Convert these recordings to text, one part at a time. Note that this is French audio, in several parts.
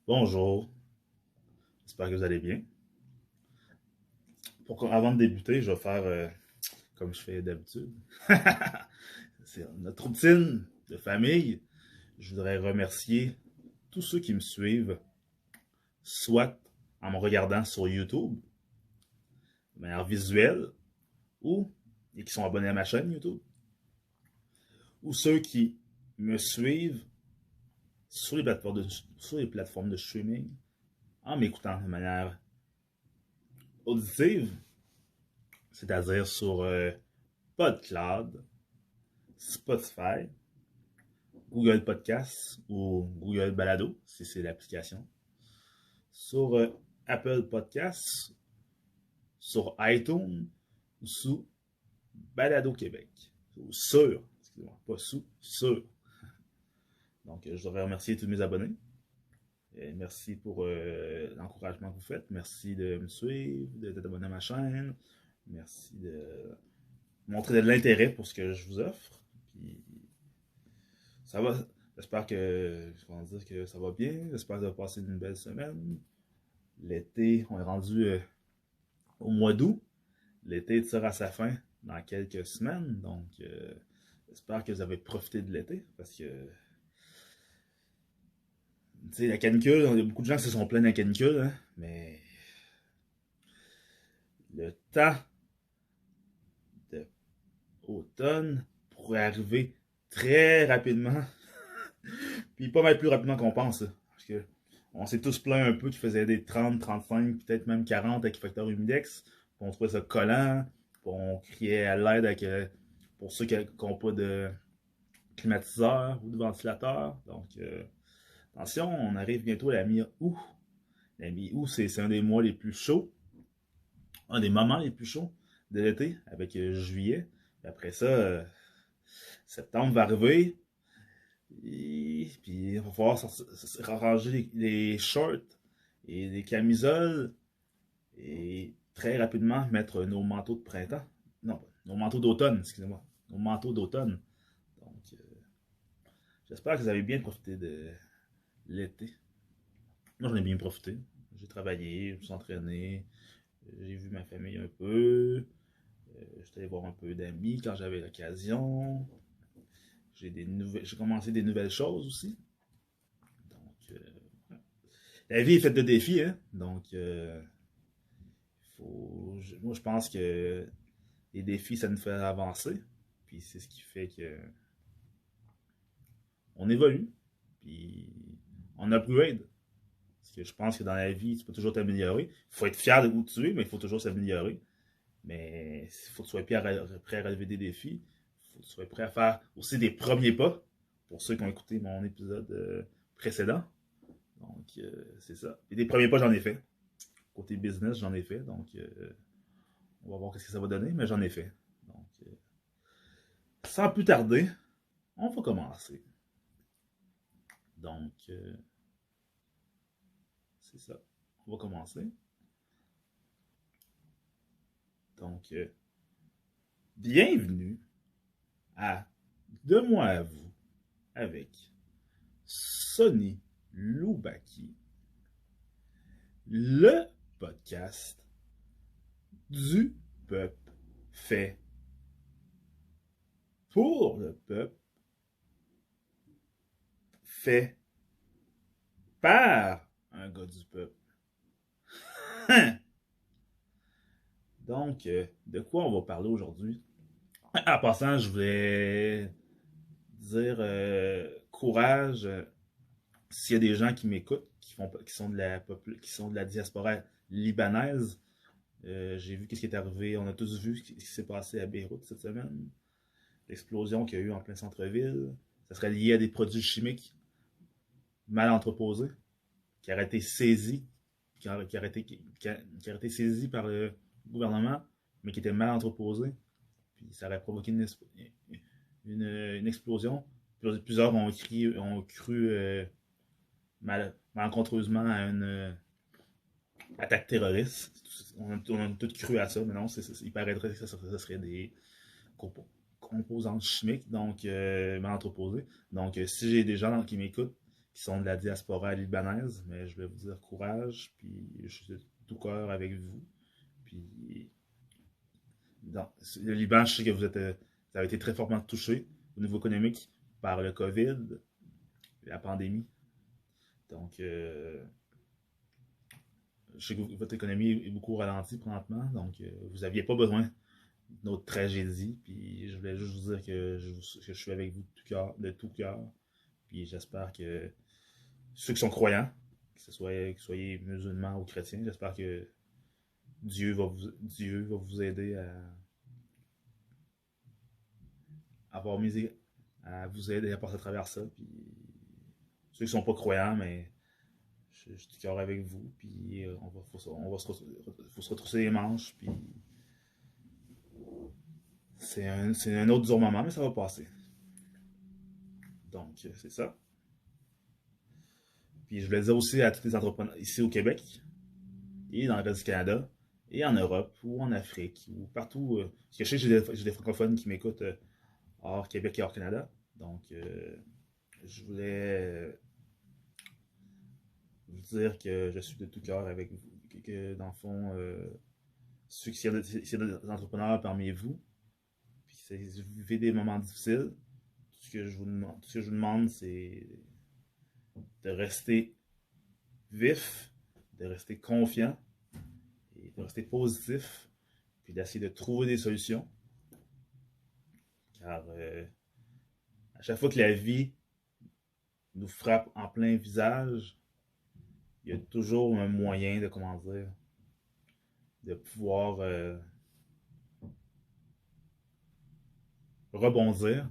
Bonjour, j'espère que vous allez bien. Avant de débuter, je vais faire comme je fais d'habitude. C'est notre routine de famille. Je voudrais remercier tous ceux qui me suivent, soit en me regardant sur YouTube, de manière visuelle, ou et qui sont abonnés à ma chaîne YouTube, ou ceux qui me suivent sur les plateformes de streaming en m'écoutant de manière auditive, c'est-à-dire sur PodCloud, Spotify, Google Podcast ou Google Balado, si c'est l'application, sur Apple Podcast, sur iTunes ou sous Balado Québec. Ou sur, excusez-moi, pas sous, sur. Donc, je voudrais remercier tous mes abonnés. Et merci pour l'encouragement que vous faites. Merci de me suivre, d'être abonné à ma chaîne. Merci de montrer de l'intérêt pour ce que je vous offre. Puis, ça va. J'espère que ça va bien. J'espère que vous avez passé une belle semaine. L'été, on est rendu au mois d'août. L'été tire à sa fin dans quelques semaines. Donc, j'espère que vous avez profité de l'été. Parce que, tu sais, la canicule, il y a beaucoup de gens qui se sont plaints de la canicule. Hein, mais le temps d'automne pourrait arriver très rapidement. Puis pas mal plus rapidement qu'on pense. Parce que on s'est tous plaints un peu qu'il faisait des 30, 35, peut-être même 40 avec facteur humidex. Puis on trouvait ça collant. Puis on criait à l'aide avec, pour ceux qui n'ont pas de climatiseur ou de ventilateur. Donc, attention, on arrive bientôt à la mi-août. La mi-août, c'est un des mois les plus chauds. Un des moments les plus chauds de l'été, avec juillet. Puis après ça, septembre va arriver. Et puis, il va falloir ranger les shorts et les camisoles et très rapidement mettre nos manteaux de printemps. Non, nos manteaux d'automne, excusez-moi. Nos manteaux d'automne. Donc, j'espère que vous avez bien profité de l'été. Moi, j'en ai bien profité. J'ai travaillé, je me suis entraîné, j'ai vu ma famille un peu, j'étais allé voir un peu d'amis quand j'avais l'occasion. J'ai commencé des nouvelles choses aussi. Donc, la vie est faite de défis, hein. Donc, moi, je pense que les défis, ça nous fait avancer. Puis c'est ce qui fait que on évolue. Puis on upgrade. Parce que je pense que dans la vie, tu peux toujours t'améliorer. Il faut être fier de où tu es, mais il faut toujours s'améliorer. Mais il faut que tu sois prêt à relever des défis. Il faut que tu sois prêt à faire aussi des premiers pas. Pour ceux qui ont écouté mon épisode précédent. Donc, c'est ça. Et des premiers pas, j'en ai fait. Côté business, j'en ai fait. Donc, on va voir ce que ça va donner, mais j'en ai fait. Donc, sans plus tarder, on va commencer. Donc, c'est ça. On va commencer. Donc, bienvenue à De moi à vous avec Sonny Loubaki, le podcast du peuple fait pour le peuple, fait par un gars du peuple. Donc, de quoi on va parler aujourd'hui? En passant, je voulais dire courage s'il y a des gens qui m'écoutent, qui sont de la diaspora libanaise. J'ai vu ce qui est arrivé, on a tous vu ce qui s'est passé à Beyrouth cette semaine. L'explosion qu'il y a eu en plein centre-ville. Ça serait lié à des produits chimiques mal entreposés, qui auraient été saisis, qui auraient été saisis par le gouvernement, mais qui étaient mal entreposés. Puis ça aurait provoqué une explosion. Plusieurs ont cru malencontreusement à une attaque terroriste. On a tout cru à ça, mais non, il paraîtrait que ça serait des composantes chimiques, donc mal entreposées. Donc, si j'ai des gens qui m'écoutent, qui sont de la diaspora libanaise, mais je vais vous dire courage, puis je suis de tout cœur avec vous. Puis, le Liban, je sais que vous avez été très fortement touché au niveau économique par le COVID, la pandémie. Donc, je sais que votre économie est beaucoup ralentie présentement, donc vous n'aviez pas besoin notre tragédie. Puis je voulais juste vous dire que je suis avec vous de tout cœur. Puis j'espère que ceux qui sont croyants, que vous soyez musulmans ou chrétiens, j'espère que Dieu va vous aider à avoir misé, à vous aider à passer à travers ça. Puis ceux qui sont pas croyants, mais je suis du cœur avec vous. Puis faut se retrousser les manches. Puis c'est un autre dur moment, mais ça va passer. Donc, c'est ça. Puis je voulais dire aussi à tous les entrepreneurs ici au Québec, et dans le reste du Canada, et en Europe, ou en Afrique, ou partout. Parce que je sais que j'ai des francophones qui m'écoutent hors Québec et hors Canada. Donc, je voulais vous dire que je suis de tout cœur avec vous. Que dans le fond, s'il y a des entrepreneurs parmi vous, puis que vous vivez des moments difficiles, tout ce que je vous demande, c'est de rester vif, de rester confiant, et de rester positif, puis d'essayer de trouver des solutions. Car à chaque fois que la vie nous frappe en plein visage, il y a toujours un moyen de, comment dire, de pouvoir rebondir.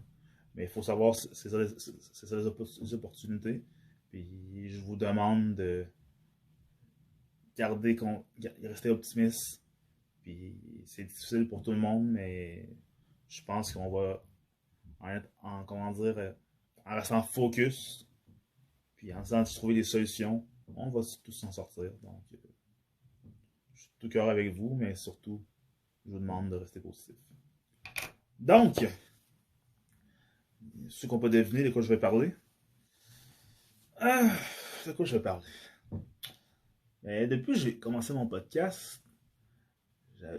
Mais il faut savoir, c'est ça les opportunités. Puis je vous demande de rester optimiste. Puis c'est difficile pour tout le monde, mais je pense qu'on va comment dire, en restant focus, puis en essayant de trouver des solutions, on va tous s'en sortir. Donc, je suis tout cœur avec vous, mais surtout, je vous demande de rester positif. Donc, ceux qui n'ont pas deviné de quoi je vais parler. De quoi je vais parler? Mais depuis que j'ai commencé mon podcast,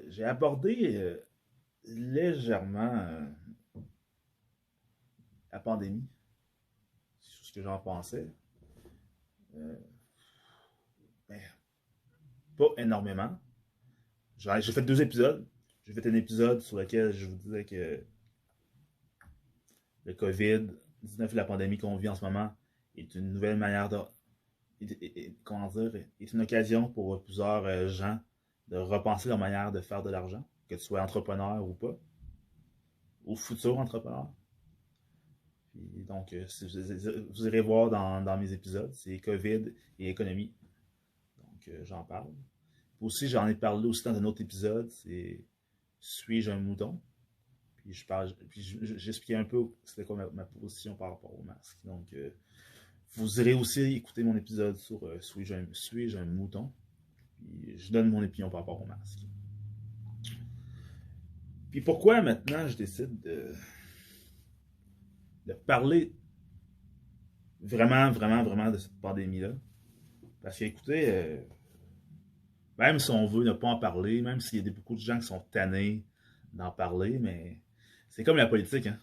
j'ai abordé légèrement la pandémie, sur ce que j'en pensais. Euh, mais pas énormément. J'ai fait 2 épisodes. J'ai fait un épisode sur lequel je vous disais que le COVID-19 et la pandémie qu'on vit en ce moment est une nouvelle manière de. Comment dire, est une occasion pour plusieurs gens de repenser leur manière de faire de l'argent, que tu sois entrepreneur ou pas, ou futur entrepreneur. Puis donc, vous irez voir dans mes épisodes, c'est COVID et économie. Donc, j'en parle. Aussi, j'en ai parlé aussi dans un autre épisode, c'est Suis-je un mouton? Puis j'expliquais un peu c'était quoi ma position par rapport au masque. Donc, vous irez aussi écouter mon épisode sur Suis-je un mouton? Puis je donne mon opinion par rapport au masque. Puis pourquoi maintenant je décide de parler vraiment, vraiment, vraiment de cette pandémie-là? Parce que, écoutez, même si on veut ne pas en parler, même s'il y a beaucoup de gens qui sont tannés d'en parler, mais c'est comme la politique, hein.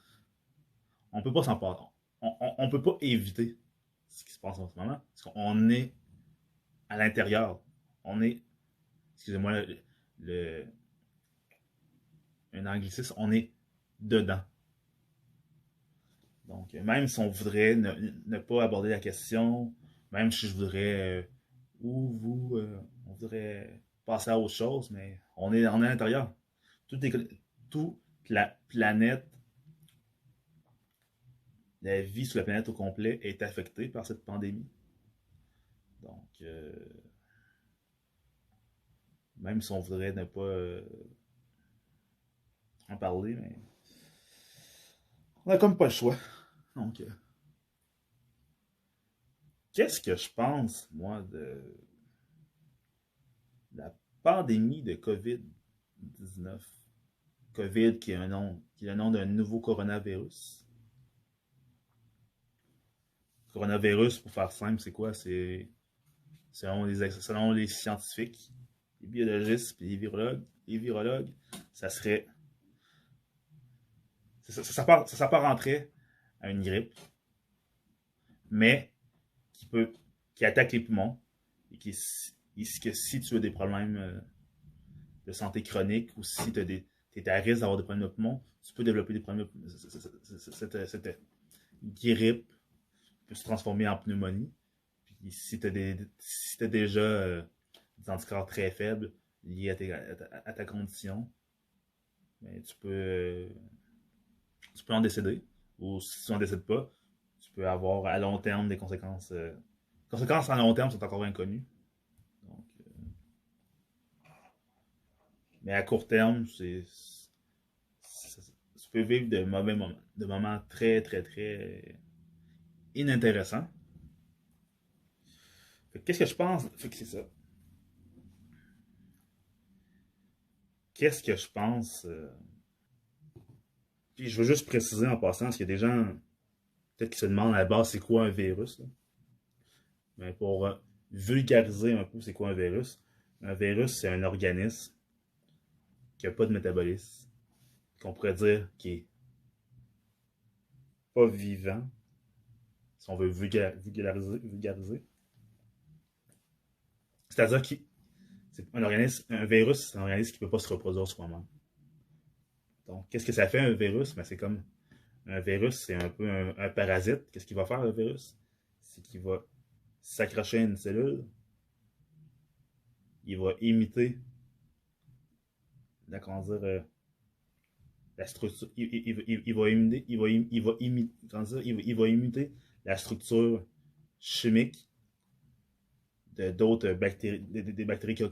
On peut pas s'en parler. On peut pas éviter ce qui se passe en ce moment. Parce qu'on est à l'intérieur. On est, excusez-moi, un anglicisme, on est dedans. Donc, même si on voudrait ne pas aborder la question, même si je voudrais, on voudrait passer à autre chose, mais on est à l'intérieur. Toute la planète, la vie sur la planète au complet est affectée par cette pandémie. Donc, même si on voudrait ne pas en parler, mais on n'a comme pas le choix. Donc, qu'est-ce que je pense, moi, de la pandémie de COVID-19? COVID qui est le nom d'un nouveau coronavirus. coronavirus, pour faire simple, c'est quoi? C'est selon les scientifiques, les biologistes et les virologues, ça serait. Ça s'apparenterait à une grippe, mais qui attaque les poumons et que si tu as des problèmes de santé chronique ou si tu es à risque d'avoir des problèmes de poumons, tu peux développer des problèmes de cette grippe peut se transformer en pneumonie. Puis si tu as déjà des anticorps très faibles liés à ta condition, ben, tu peux en décéder. Ou si tu n'en décèdes pas, tu peux avoir à long terme des conséquences. Les conséquences à long terme sont encore inconnues. Donc, mais à court terme, tu peux vivre de mauvais moments, de moments très, très, très inintéressants. Qu'est-ce que je pense? Fait que c'est ça. Qu'est-ce que je pense? Puis je veux juste préciser en passant, parce qu'il y a des gens peut-être qui se demandent à la base c'est quoi un virus. Là. Mais pour vulgariser un peu c'est quoi un virus c'est un organisme qui n'a pas de métabolisme, qu'on pourrait dire qui est pas vivant, si on veut vulgariser. C'est-à-dire que un virus, c'est un organisme qui ne peut pas se reproduire soi-même. Donc, qu'est-ce que ça fait un virus? Ben, c'est comme un virus, c'est un peu un parasite. Qu'est-ce qu'il va faire le virus? C'est qu'il va s'accrocher à une cellule, il va imiter comment dire, la structure, il va imiter la structure chimique de d'autres bactéries, des bactéries que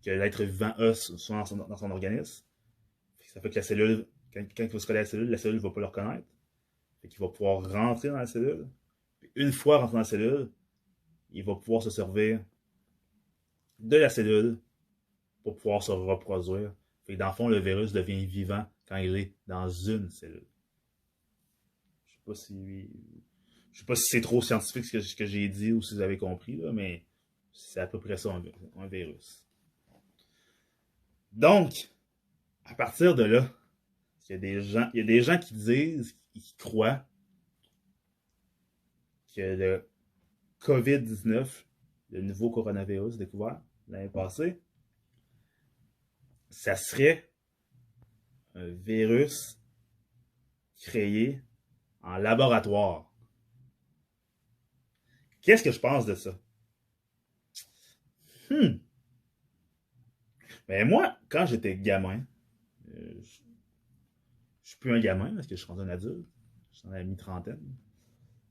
l'être vivant a dans son organisme. Ça fait que la cellule, quand il va se coller à la cellule ne va pas le reconnaître. Fait qu'il va pouvoir rentrer dans la cellule. Puis une fois rentré dans la cellule, il va pouvoir se servir de la cellule pour pouvoir se reproduire. Fait que dans le fond, le virus devient vivant quand il est dans une cellule. Je sais pas si c'est trop scientifique ce que j'ai dit ou si vous avez compris, là, mais c'est à peu près ça un virus. Donc, à partir de là, il y a des gens qui disent, qui croient que le COVID-19, le nouveau coronavirus découvert l'année passée, ça serait un virus créé en laboratoire. Qu'est-ce que je pense de ça? Ben moi, quand j'étais gamin, je suis plus un gamin parce que je suis rendu un adulte. Je suis dans la mi-trentaine.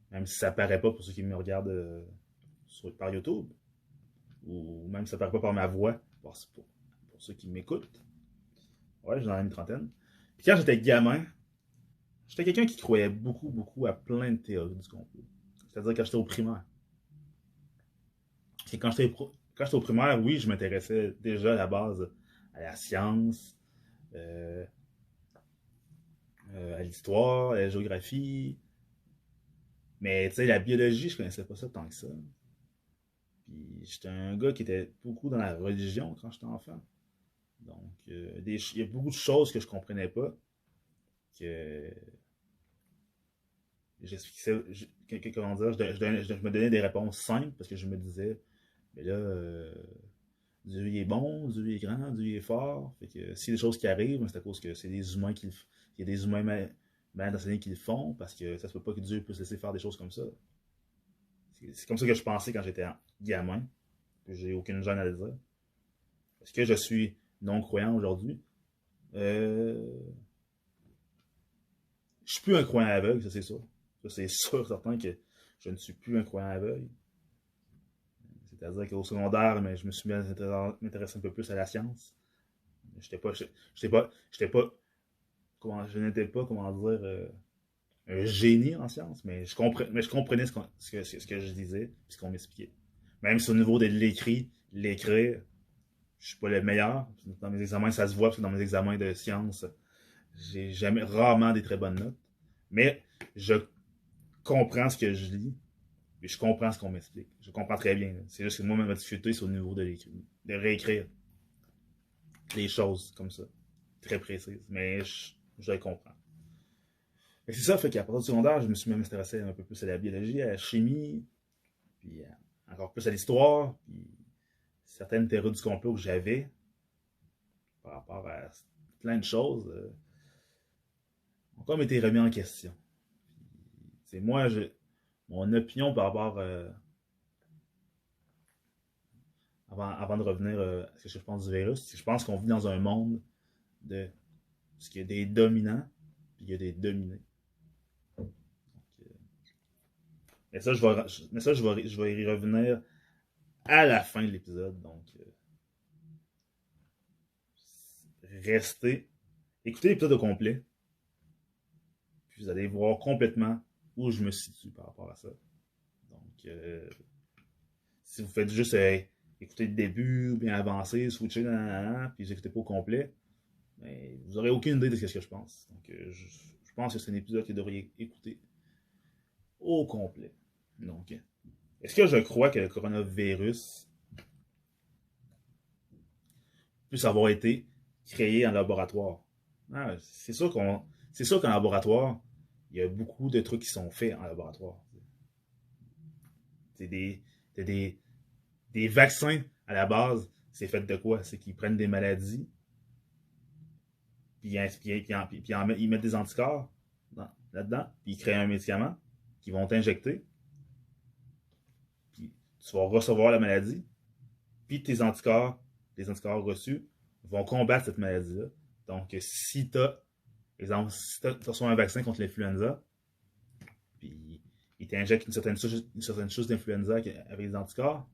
Même si ça paraît pas pour ceux qui me regardent par YouTube. Ou même si ça paraît pas par ma voix pour ceux qui m'écoutent. Ouais, je suis dans la mi-trentaine. Puis quand j'étais gamin, j'étais quelqu'un qui croyait beaucoup, beaucoup à plein de théories du complot. C'est-à-dire quand j'étais au primaire. Et quand j'étais au primaire, oui, je m'intéressais déjà à la base à la science, à l'histoire, à la géographie. Mais tu sais, la biologie, je connaissais pas ça tant que ça. Puis j'étais un gars qui était beaucoup dans la religion quand j'étais enfant. Donc, il y a beaucoup de choses que je comprenais pas. Que comment dire, je me donnais des réponses simples parce que je me disais, mais là, Dieu il est bon, Dieu il est grand, Dieu il est fort. Fait que s'il y a des choses qui arrivent, c'est à cause que c'est des humains il y a des humains mal enseignés qui le font, parce que ça se peut pas que Dieu puisse laisser faire des choses comme ça. C'est comme ça que je pensais quand j'étais gamin. J'ai aucune gêne à le dire. Est-ce que je suis non-croyant aujourd'hui? Je suis plus un croyant aveugle, ça c'est sûr. Ça c'est sûr, certain que je ne suis plus un croyant aveugle. C'est-à-dire qu'au secondaire, mais je me suis mis à m'intéresser un peu plus à la science. Je n'étais pas, comment dire, un génie en sciences, mais je comprenais ce que je disais, et ce qu'on m'expliquait. Même si au niveau de l'écrire, je suis pas le meilleur. Dans mes examens, ça se voit, parce que dans mes examens de sciences, j'ai rarement des très bonnes notes. Mais je comprends ce que je lis, mais je comprends ce qu'on m'explique. Je comprends très bien. C'est juste que moi, ma difficulté, c'est au niveau de réécrire les choses comme ça, très précises. Mais je les comprends. Et c'est ça, fait qu'à partir du secondaire, je me suis même intéressé un peu plus à la biologie, à la chimie, puis encore plus à l'histoire, puis certaines théories du complot que j'avais par rapport à plein de choses ont comme été remis en question. C'est moi, mon opinion par rapport avant de revenir à ce que je pense du virus, c'est que je pense qu'on vit dans un monde de parce qu'il y a des dominants puis il y a des dominés. Donc, mais ça, je vais y revenir à la fin de l'épisode. Donc, restez, écoutez l'épisode au complet, puis vous allez voir complètement où je me situe par rapport à ça. Donc, si vous faites juste écouter le début, bien avancer, switcher, puis vous écoutez pas au complet, mais vous n'aurez aucune idée de ce que je pense. Donc, je pense que c'est un épisode que vous devriez écouter au complet. Donc, est-ce que je crois que le coronavirus puisse avoir été créé en laboratoire? Ah, c'est sûr qu'en laboratoire, il y a beaucoup de trucs qui sont faits en laboratoire. C'est des vaccins à la base, c'est fait de quoi? C'est qu'ils prennent des maladies, puis ils mettent des anticorps là-dedans, puis ils créent un médicament qu'ils vont t'injecter, puis tu vas recevoir la maladie, puis les anticorps reçus, vont combattre cette maladie-là. Donc, si tu as, exemple, si tu reçois un vaccin contre l'influenza, puis il t'injecte une certaine chose d'influenza avec des anticorps,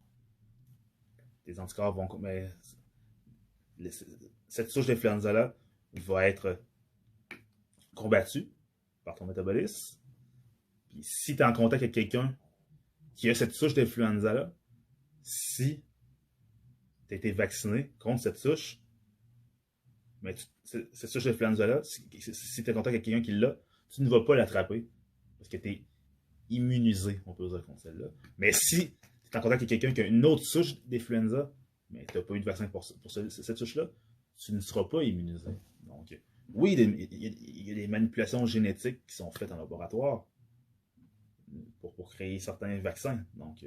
les anticorps vont. Mais, cette souche d'influenza-là va être combattue par ton métabolisme. Puis si tu es en contact avec quelqu'un qui a cette souche d'influenza-là, si tu as été vacciné contre cette souche, mais cette souche d'influenza-là, si tu es en contact avec quelqu'un qui l'a, tu ne vas pas l'attraper parce que tu es immunisé, on peut dire, contre celle-là. Mais si tu es en contact avec quelqu'un qui a une autre souche d'influenza, mais tu n'as pas eu de vaccin pour cette souche-là, tu ne seras pas immunisé. Donc, oui, il y a des manipulations génétiques qui sont faites en laboratoire pour créer certains vaccins. Donc,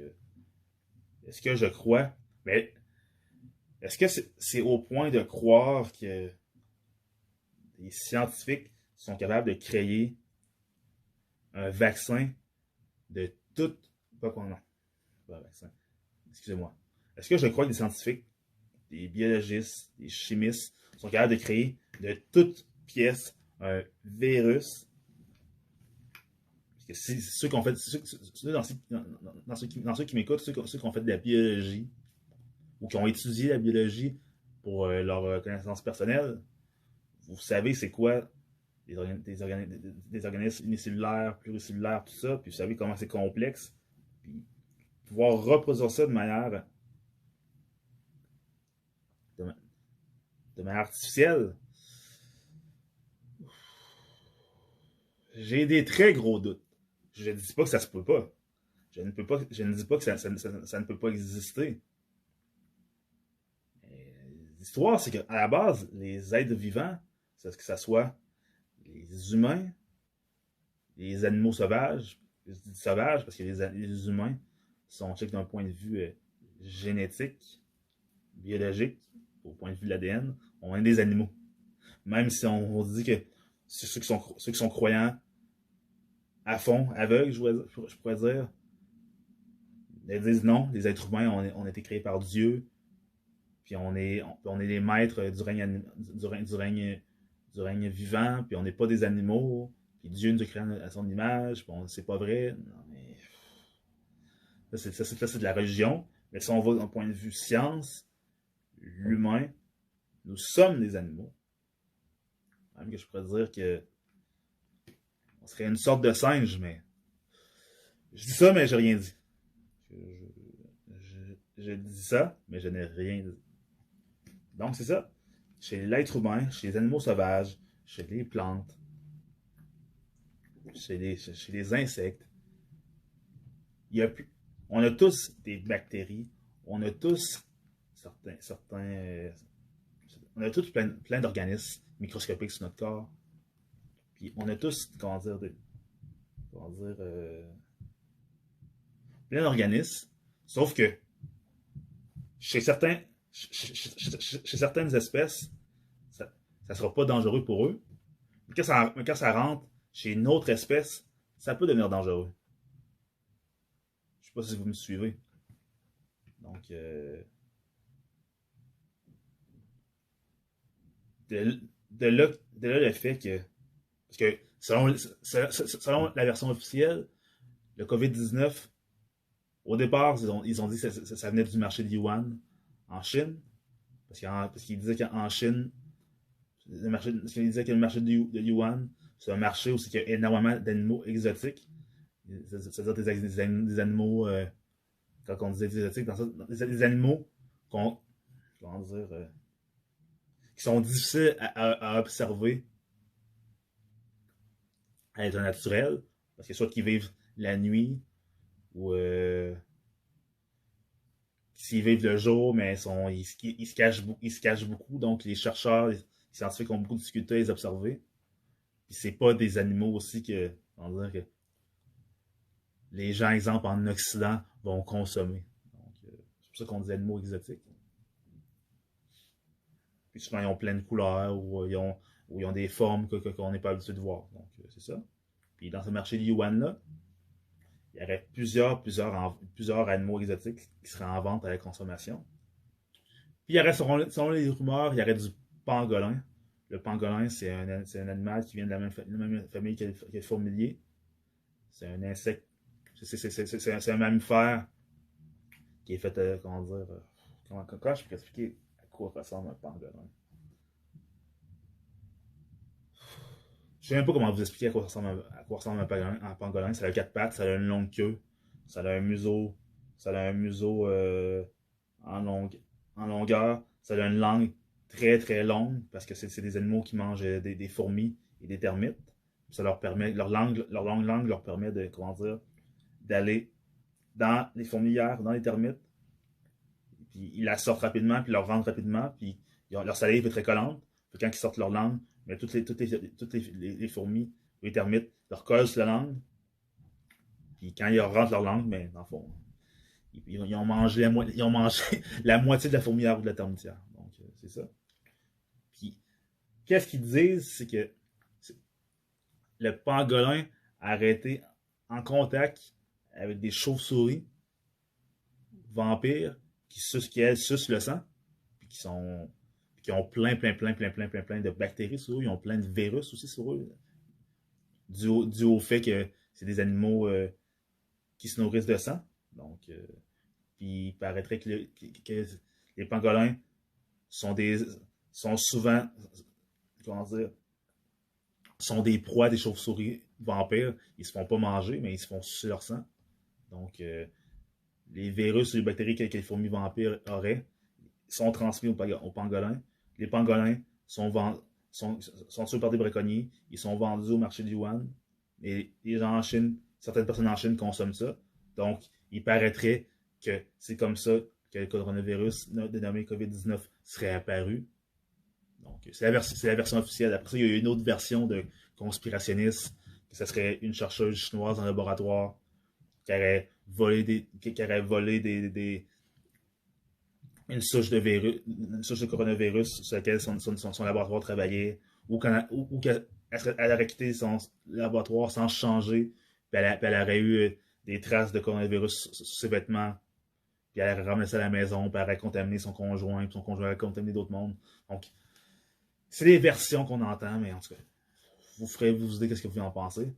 est-ce que je crois? Mais est-ce que c'est au point de croire que les scientifiques sont capables de créer un vaccin de toute. Pas quoi, non. Pas un vaccin. Excusez-moi. Est-ce que je crois que les scientifiques, des biologistes, des chimistes sont capables de créer de toute pièce un virus? Parce que si ceux qui ont fait. Dans ceux qui m'écoutent, ceux qui ont fait de la biologie ou qui ont étudié la biologie pour leur connaissance personnelle, vous savez c'est quoi des organismes unicellulaires, pluricellulaires, tout ça, puis vous savez comment c'est complexe. Puis pouvoir reproduire ça de manière artificielle, j'ai des très gros doutes. Je ne dis pas que ça se peut pas. Je ne dis pas que ça ne peut pas exister. L'histoire, c'est qu'à la base, les êtres vivants, que ce soit les humains, les animaux sauvages, je dis sauvages parce que les humains sont check d'un point de vue génétique, biologique, au point de vue de l'ADN, on est des animaux. Même si on dit que ceux qui sont croyants à fond, aveugles, je pourrais dire, ils disent non, les êtres humains, on a été créés par Dieu, puis on est les maîtres du règne vivant, puis on n'est pas des animaux, puis Dieu nous a créés à son image, puis c'est pas vrai. Non, mais ça, c'est de la religion. Mais si on va d'un point de vue science, l'humain, nous sommes des animaux. Même que je pourrais dire que on serait une sorte de singe, mais je dis ça, mais j'ai rien dit. Je dis ça, mais je n'ai rien dit. Donc c'est ça. Chez l'être humain, chez les animaux sauvages, chez les plantes, chez les insectes, il y a plus, on a tous des bactéries, on a tous on a tous plein d'organismes microscopiques sur notre corps, puis on a tous, comment dire, plein d'organismes, sauf que chez certains, chez certaines espèces, ça ne sera pas dangereux pour eux, mais quand ça rentre chez une autre espèce, ça peut devenir dangereux. Je ne sais pas si vous me suivez. Donc, de là le fait que, parce que selon la version officielle, le COVID-19, au départ, ils ont dit que ça venait du marché de Yuan en Chine, parce qu'ils disaient qu'en Chine, ils disaient que le marché de Yuan, c'est un marché où il y a énormément d'animaux exotiques, c'est-à-dire des animaux, quand on disait exotiques, des animaux qu'on, comment dire, qui sont difficiles à observer à l'état naturel, parce que soit qu'ils vivent la nuit, ou s'ils vivent le jour, mais ils se cachent beaucoup, donc les chercheurs, les scientifiques ont beaucoup de difficultés à les observer. Puis c'est pas des animaux aussi que, on va dire que les gens, exemple, en Occident, vont consommer. Donc, c'est pour ça qu'on dit animaux exotiques. Puis souvent, ils ont plein de couleurs ou ils ont des formes qu'on n'est pas habitué de voir. Donc, c'est ça. Puis dans ce marché de Yuan-là, il y aurait plusieurs animaux exotiques qui seraient en vente à la consommation. Puis il y aurait, selon les rumeurs, il y aurait du pangolin. Le pangolin, c'est un animal qui vient de la même famille que le fourmilier. C'est un insecte. C'est un mammifère qui est fait, comment dire, comment je peux expliquer à quoi ressemble un pangolin? Je sais même pas comment vous expliquer à quoi ressemble un pangolin. Ça a quatre pattes, ça a une longue queue, ça a un museau, en, en longueur, ça a une langue très très longue parce que c'est des animaux qui mangent des fourmis et des termites. Ça leur permet, leur longue langue leur permet de, comment dire, d'aller dans les fourmilières, dans les termites, puis ils la sortent rapidement, puis leur rentrent rapidement, puis leur salive est très collante. Puis quand ils sortent leur langue, mais les fourmis ou les termites leur collent sur la langue, puis quand ils rentrent leur langue, mais dans le fond, ils ont mangé ils ont mangé la moitié de la fourmilière ou de la termitière. Donc, c'est ça. Puis, qu'est-ce qu'ils disent, c'est que le pangolin a arrêté en contact avec des chauves-souris vampires qui elles sucent le sang, puis qui ont plein de bactéries sur eux, ils ont plein de virus aussi sur eux, dû au fait que c'est des animaux qui se nourrissent de sang. Donc, puis il paraîtrait que les pangolins sont sont souvent, comment dire, sont des proies des chauves-souris vampires. Ils se font pas manger, mais ils se font sucer leur sang. Donc, les virus et les bactéries que les fourmis vampires auraient sont transmis aux pangolins. Les pangolins sont tués par des braconniers. Ils sont vendus au marché de Yuan. Et les gens en Chine, certaines personnes en Chine consomment ça. Donc, il paraîtrait que c'est comme ça que le coronavirus dénommé COVID-19 serait apparu. Donc, c'est la version officielle. Après ça, il y a eu une autre version de conspirationniste, que ce serait une chercheuse chinoise en laboratoire qui aurait volé une souche de coronavirus sur laquelle son laboratoire travaillait, ou qu'elle aurait quitté son laboratoire sans changer, puis elle aurait eu des traces de coronavirus sur ses vêtements, puis elle aurait ramené ça à la maison, puis elle aurait contaminé son conjoint, puis son conjoint aurait contaminé d'autres mondes. Donc, c'est des versions qu'on entend, mais en tout cas, vous ferez vous dire qu'est-ce que vous en pensez.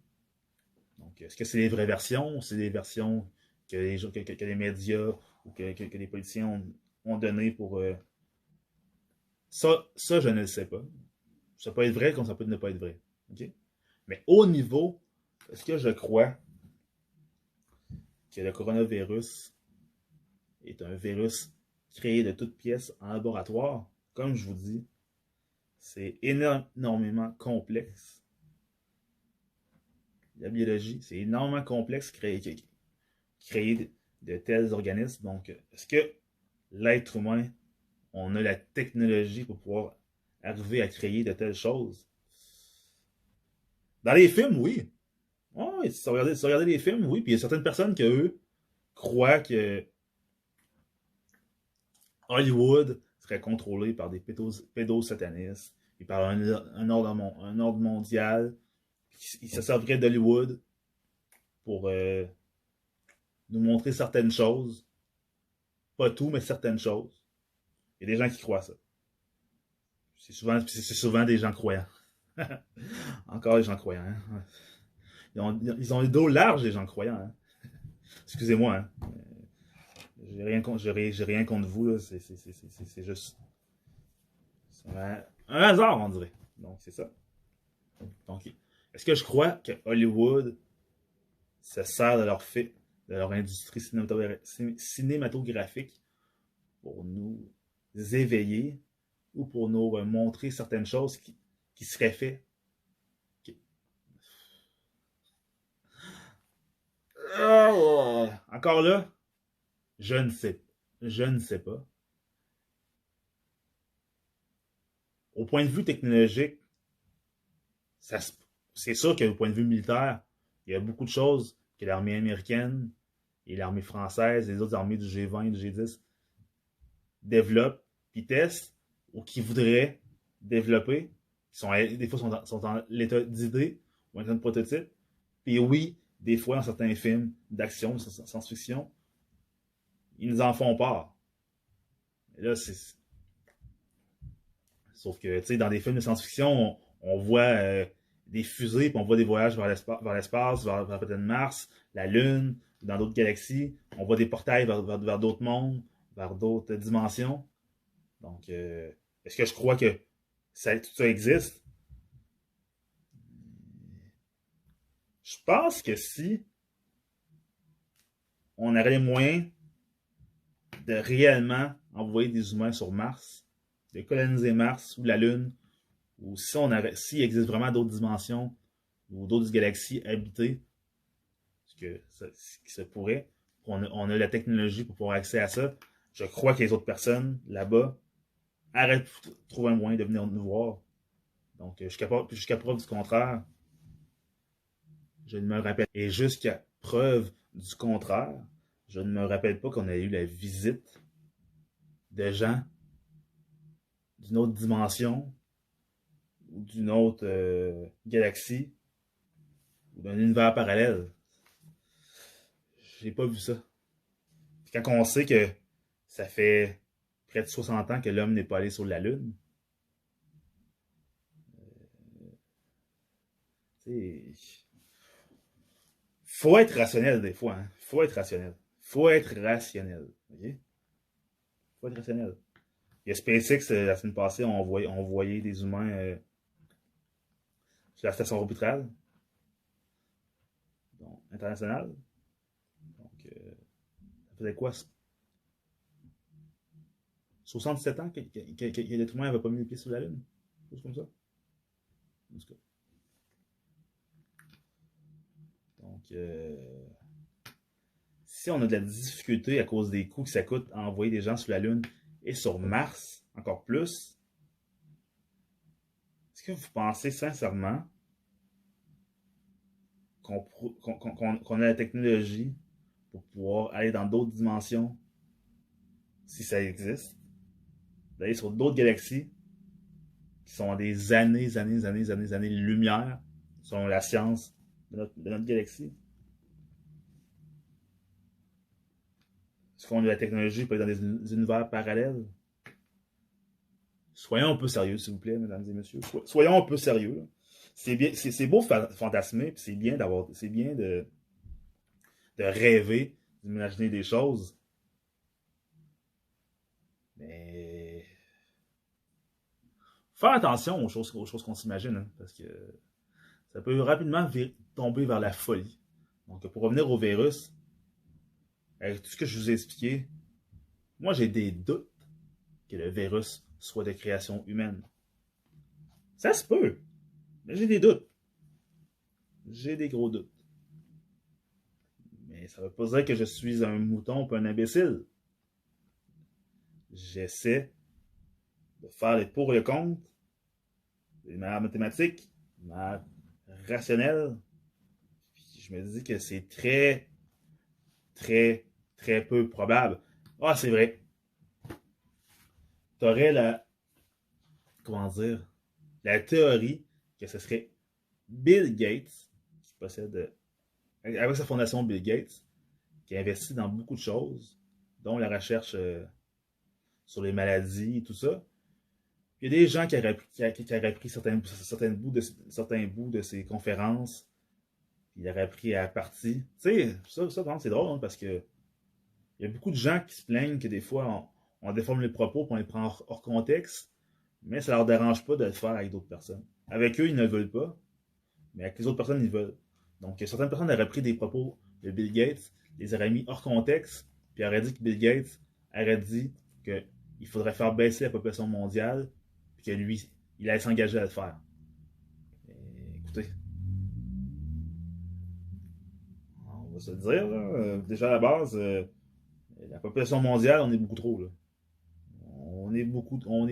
Donc, est-ce que c'est des vraies versions ou c'est des versions que les médias ou que les politiciens ont données pour. Ça, je ne le sais pas. Ça peut être vrai comme ça peut ne pas être vrai. Okay? Mais au niveau, est-ce que je crois que le coronavirus est un virus créé de toutes pièces en laboratoire? Comme je vous dis, c'est énormément complexe. La biologie, c'est énormément complexe créer de tels organismes. Donc, est-ce que l'être humain, on a la technologie pour pouvoir arriver à créer de telles choses? Dans les films, oui. Oh, si vous regardez les films, oui. Puis il y a certaines personnes qui, eux, croient que Hollywood serait contrôlé par des pédosatanistes et par un ordre mondial. Ils se serviraient d'Hollywood pour nous montrer certaines choses. Pas tout, mais certaines choses. Il y a des gens qui croient ça. C'est souvent des gens croyants. Encore des gens croyants. Hein? Ils ont le dos large, les gens croyants. Hein? Excusez-moi. Hein? J'ai rien contre vous. C'est juste un hasard, on dirait. Donc, c'est ça. Donc, est-ce que je crois que Hollywood se sert de leur industrie cinématographique pour nous éveiller ou pour nous montrer certaines choses qui seraient faites? Encore là, je ne sais. Je ne sais pas. Au point de vue technologique, c'est sûr qu'au point de vue militaire, il y a beaucoup de choses que l'armée américaine et l'armée française et les autres armées du G20 et du G10 développent, puis testent, ou qui voudraient développer, des fois sont en l'état d'idée ou en état de prototype. Puis oui, des fois, dans certains films d'action, de science-fiction, ils nous en font part. Et là, c'est. Sauf que, tu sais, dans des films de science-fiction, on voit des fusées, puis on voit des voyages vers l'espace, vers peut-être Mars, la Lune, dans d'autres galaxies. On voit des portails vers d'autres mondes, vers d'autres dimensions. Donc, est-ce que je crois que tout ça existe? Je pense que si on aurait les moyens de réellement envoyer des humains sur Mars, de coloniser Mars ou la Lune, ou si s'il existe vraiment d'autres dimensions ou d'autres galaxies habitées, ce qui se pourrait, on a la technologie pour pouvoir accéder à ça, je crois que les autres personnes là-bas arrêtent de trouver un moyen de venir nous voir. Donc, jusqu'à preuve du contraire, je ne me rappelle. Et jusqu'à preuve du contraire, je ne me rappelle pas qu'on ait eu la visite de gens d'une autre dimension ou d'une autre galaxie ou d'un univers parallèle. J'ai pas vu ça. Puis quand on sait que ça fait près de 60 ans que l'homme n'est pas allé sur la Lune, faut être rationnel des fois. Hein? Faut être rationnel. Faut être rationnel. Okay? Faut être rationnel. Il y a SpaceX, la semaine passée, on voyait des humains sur la station orbitale internationale. Donc, ça faisait quoi? 67 ans que l'être humain n'avait pas mis les pieds sur la Lune. Quelque chose comme ça. En tout cas. Donc, si on a de la difficulté à cause des coûts que ça coûte à envoyer des gens sur la Lune et sur Mars, encore plus, est-ce que vous pensez sincèrement qu'on a la technologie pour pouvoir aller dans d'autres dimensions, si ça existe, d'aller sur d'autres galaxies qui sont à des années-lumière, selon la science de notre galaxie? Est-ce qu'on a la technologie pour aller dans des univers parallèles? Soyons un peu sérieux, s'il vous plaît, mesdames et messieurs. Soyons un peu sérieux. C'est beau fantasmer, puis c'est bien de rêver, d'imaginer des choses. Mais faire attention aux choses qu'on s'imagine, hein, parce que ça peut rapidement tomber vers la folie. Donc, pour revenir au virus, avec tout ce que je vous ai expliqué, moi j'ai des doutes que le virus soit de création humaine. Ça se peut, mais j'ai des doutes. J'ai des gros doutes. Mais Mais ça veut pas dire que je suis un mouton ou un imbécile. J'essaie de faire les pour et les contre, de manière mathématique, de manière rationnelle. Puis je me dis que c'est très, très, très peu probable. Ah, c'est vrai. T'aurais la, comment dire, la théorie que ce serait Bill Gates qui possède, avec sa fondation Bill Gates, qui investit dans beaucoup de choses, dont la recherche sur les maladies et tout ça. Il y a des gens qui auraient pris certains bouts de ces conférences, puis ils auraient pris à partie. Tu sais, c'est drôle, hein, parce que il y a beaucoup de gens qui se plaignent que des fois, on déforme les propos, puis on les prend hors contexte, mais ça leur dérange pas de le faire avec d'autres personnes. Avec eux, ils ne le veulent pas, mais avec les autres personnes, ils veulent. Donc, certaines personnes auraient pris des propos de Bill Gates, les auraient mis hors contexte, puis auraient dit que Bill Gates aurait dit qu'il faudrait faire baisser la population mondiale, puis que lui, il allait s'engager à le faire. Et, écoutez, on va se le dire, là, déjà à la base, la population mondiale, on est beaucoup trop, là. On est beaucoup trop,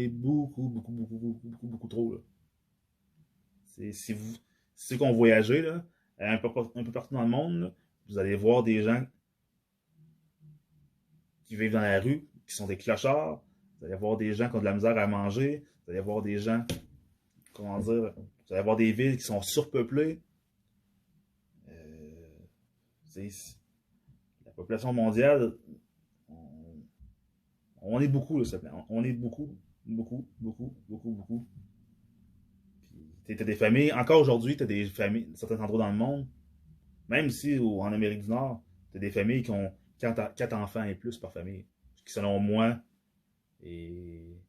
là. Si vous, si ceux qui ont voyagé, là, un peu partout dans le monde, là, vous allez voir des gens qui vivent dans la rue, qui sont des clochards. Vous allez voir des gens qui ont de la misère à manger. Vous allez voir des gens, comment dire, vous allez voir des villes qui sont surpeuplées. Euh, la population mondiale, on est beaucoup, là, on est beaucoup, beaucoup, beaucoup, beaucoup, beaucoup. Puis, t'as des familles, encore aujourd'hui, t'as des familles, dans certains endroits dans le monde, même ici en Amérique du Nord, t'as des familles qui ont 4 enfants et plus par famille. Ce qui, selon moi, est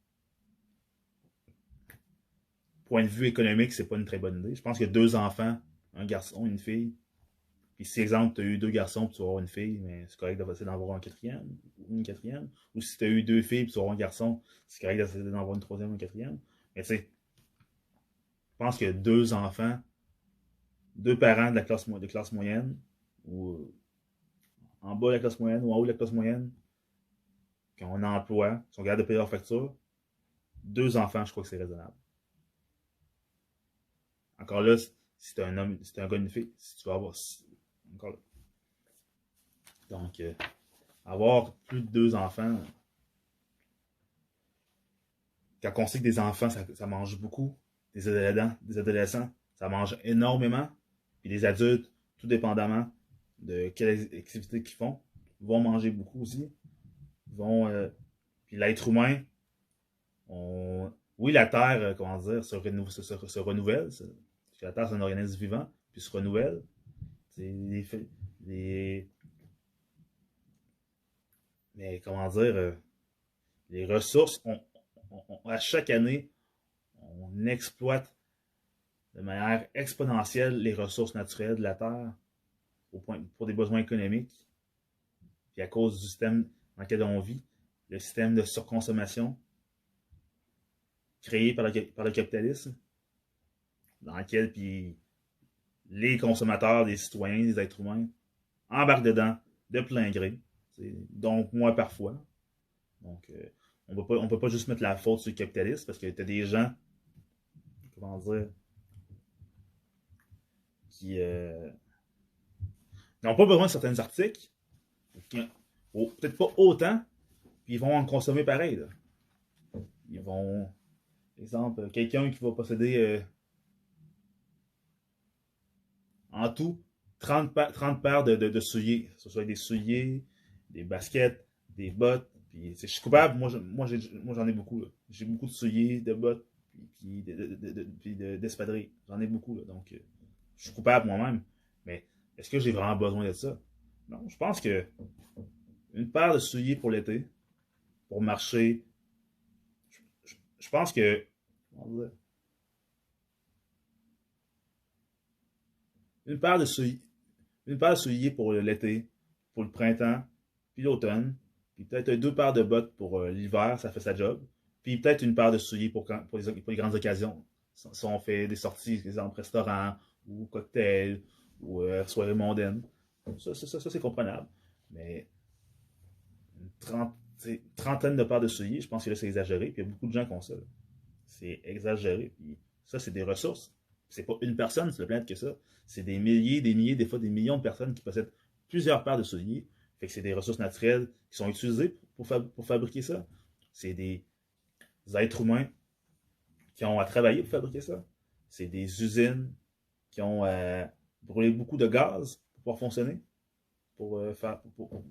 point de vue économique, c'est pas une très bonne idée. Je pense que 2 enfants, un garçon, une fille. Puis si, exemple, tu as eu 2 garçons puis tu vas avoir une fille, mais c'est correct d'essayer d'en avoir un quatrième ou une quatrième. Ou si tu as eu 2 filles puis tu vas avoir un garçon, c'est correct d'essayer d'en avoir une troisième ou une quatrième. Mais tu sais, je pense que 2 enfants, 2 parents de classe moyenne, ou en bas de la classe moyenne, ou en haut de la classe moyenne, qui ont un emploi, qui sont capables de payer leurs factures, 2 enfants, je crois que c'est raisonnable. Encore là, si t'es un homme, si t'es un gars, une fille, si tu vas avoir. Encore là. Donc, avoir plus de 2 enfants, quand on sait que des enfants, ça mange beaucoup, des adolescents, ça mange énormément, puis les adultes, tout dépendamment de quelles activités qu'ils font, vont manger beaucoup aussi. Vont, puis l'être humain, oui, la Terre, comment dire, se renouvelle. La Terre, c'est un organisme vivant, puis se renouvelle. Les, les, mais comment dire, les ressources, à chaque année, on exploite de manière exponentielle les ressources naturelles de la Terre pour des besoins économiques. Puis à cause du système dans lequel on vit, le système de surconsommation créé par le capitalisme, dans lequel puis les consommateurs, les citoyens, les êtres humains embarquent dedans de plein gré. Donc moi parfois. Donc on peut pas juste mettre la faute sur le capitalisme parce que tu as des gens, comment dire, qui n'ont pas besoin de certains articles, peut-être pas autant, puis ils vont en consommer pareil. Là. Ils vont, par exemple, quelqu'un qui va posséder en tout 30 paires de souliers. Que ce soit des souliers, des baskets, des bottes. Puis, je suis coupable, moi j'en ai beaucoup. J'ai beaucoup de souliers, de bottes, puis d'espadrilles. J'en ai beaucoup. Là. Donc, je suis coupable moi-même. Mais est-ce que j'ai vraiment besoin de ça? Non, je pense que une paire de souliers pour l'été, pour marcher, je pense que une paire de souliers, une paire de souliers pour l'été, pour le printemps, puis l'automne, puis peut-être 2 paires de bottes pour l'hiver, ça fait sa job, puis peut-être une paire de souliers pour les grandes occasions. Si on fait des sorties, par exemple, restaurant, ou cocktail, ou soirée mondaine. Ça c'est comprenable. Mais une trentaine de paires de souliers, je pense que là, c'est exagéré. Puis il y a beaucoup de gens qui ont ça. C'est exagéré. Puis ça, c'est des ressources. C'est pas une personne sur la planète que ça. C'est des milliers, des fois des millions de personnes qui possèdent plusieurs paires de souliers. Fait que c'est des ressources naturelles qui sont utilisées pour fabriquer ça. C'est des êtres humains qui ont à travailler pour fabriquer ça. C'est des usines qui ont brûlé beaucoup de gaz pour pouvoir fonctionner, pour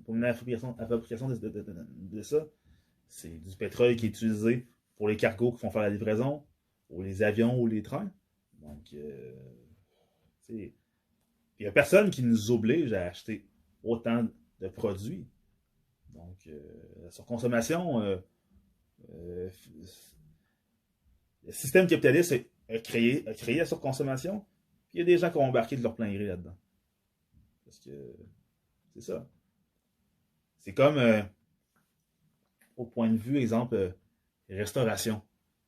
mener à la fabrication de ça. C'est du pétrole qui est utilisé pour les cargos qui font faire la livraison, ou les avions ou les trains. Donc, il n'y a personne qui nous oblige à acheter autant de produits. Donc, la surconsommation, euh, le système capitaliste a créé la surconsommation, puis il y a des gens qui ont embarqué de leur plein gré là-dedans. Parce que c'est ça. C'est comme, au point de vue, exemple, restauration.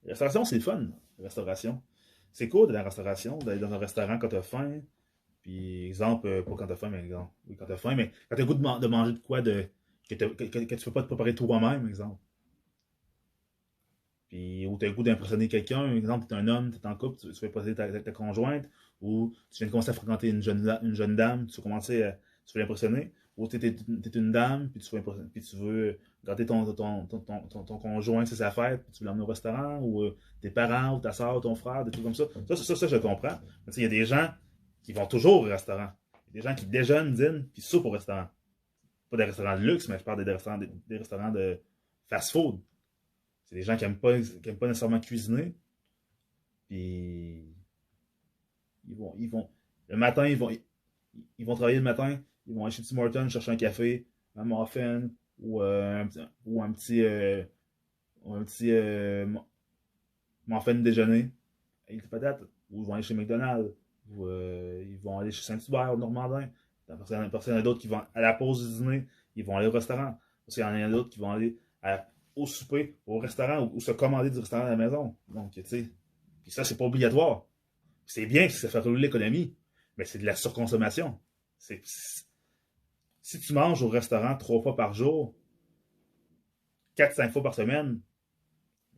Restauration, c'est le fun, restauration. C'est cool de la restauration, d'aller dans un restaurant quand t'as faim. Puis, exemple, pas quand t'as faim, mais exemple, oui, quand t'as faim, mais quand t'as le goût de manger de quoi que tu peux pas te préparer toi-même, exemple. Puis, ou t'as le goût d'impressionner quelqu'un, exemple, t'es un homme, t'es en couple, tu veux impressionner ta conjointe, ou tu viens de commencer à fréquenter une jeune dame, tu veux l'impressionner, ou t'es une dame, puis tu veux garder ton conjoint, c'est sa fête, puis tu veux l'emmener au restaurant, ou tes parents, ou ta soeur, ou ton frère, des trucs comme ça. Ça, je comprends. Mais il y a des gens qui vont toujours au restaurant. Il y a des gens qui déjeunent, dînent, puis soupent au restaurant. Pas des restaurants de luxe, mais je parle des restaurants de fast-food. C'est des gens qui aiment pas nécessairement cuisiner. Puis le matin, ils vont travailler le matin, ils vont aller chez Tim Hortons chercher un café, un muffin ou un petit muffin de déjeuner avec des patates. Ou ils vont aller chez McDonald's, ou ils vont aller chez Saint-Hubert, au Normandin. Parce qu'il y en a d'autres qui vont à la pause du dîner, ils vont aller au restaurant. Parce qu'il y en a d'autres qui vont aller au souper, au restaurant, ou se commander du restaurant à la maison. Donc, tu sais, puis ça, c'est pas obligatoire. C'est bien si ça fait rouler l'économie, mais c'est de la surconsommation. Si tu manges au restaurant 3 fois par jour, 4-5 fois par semaine,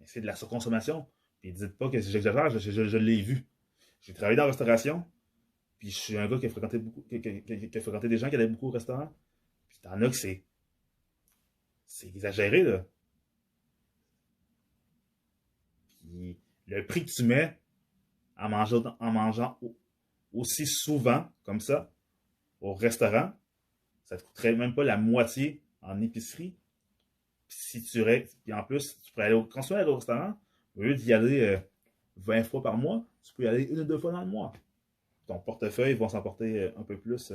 c'est de la surconsommation. Puis dites pas que j'exagère, je l'ai vu. J'ai travaillé dans la restauration, puis je suis un gars qui a fréquenté qui a fréquenté des gens qui allaient beaucoup au restaurant. Puis t'en as que c'est exagéré, là. Puis le prix que tu mets en mangeant aussi souvent, comme ça, au restaurant, ça te coûterait même pas la moitié en épicerie. Puis en plus, tu pourrais aller quand tu vas aller au restaurant, au lieu d'y aller 20 fois par mois, tu peux y aller 1 ou 2 fois dans le mois. Ton portefeuille va s'en porter un peu plus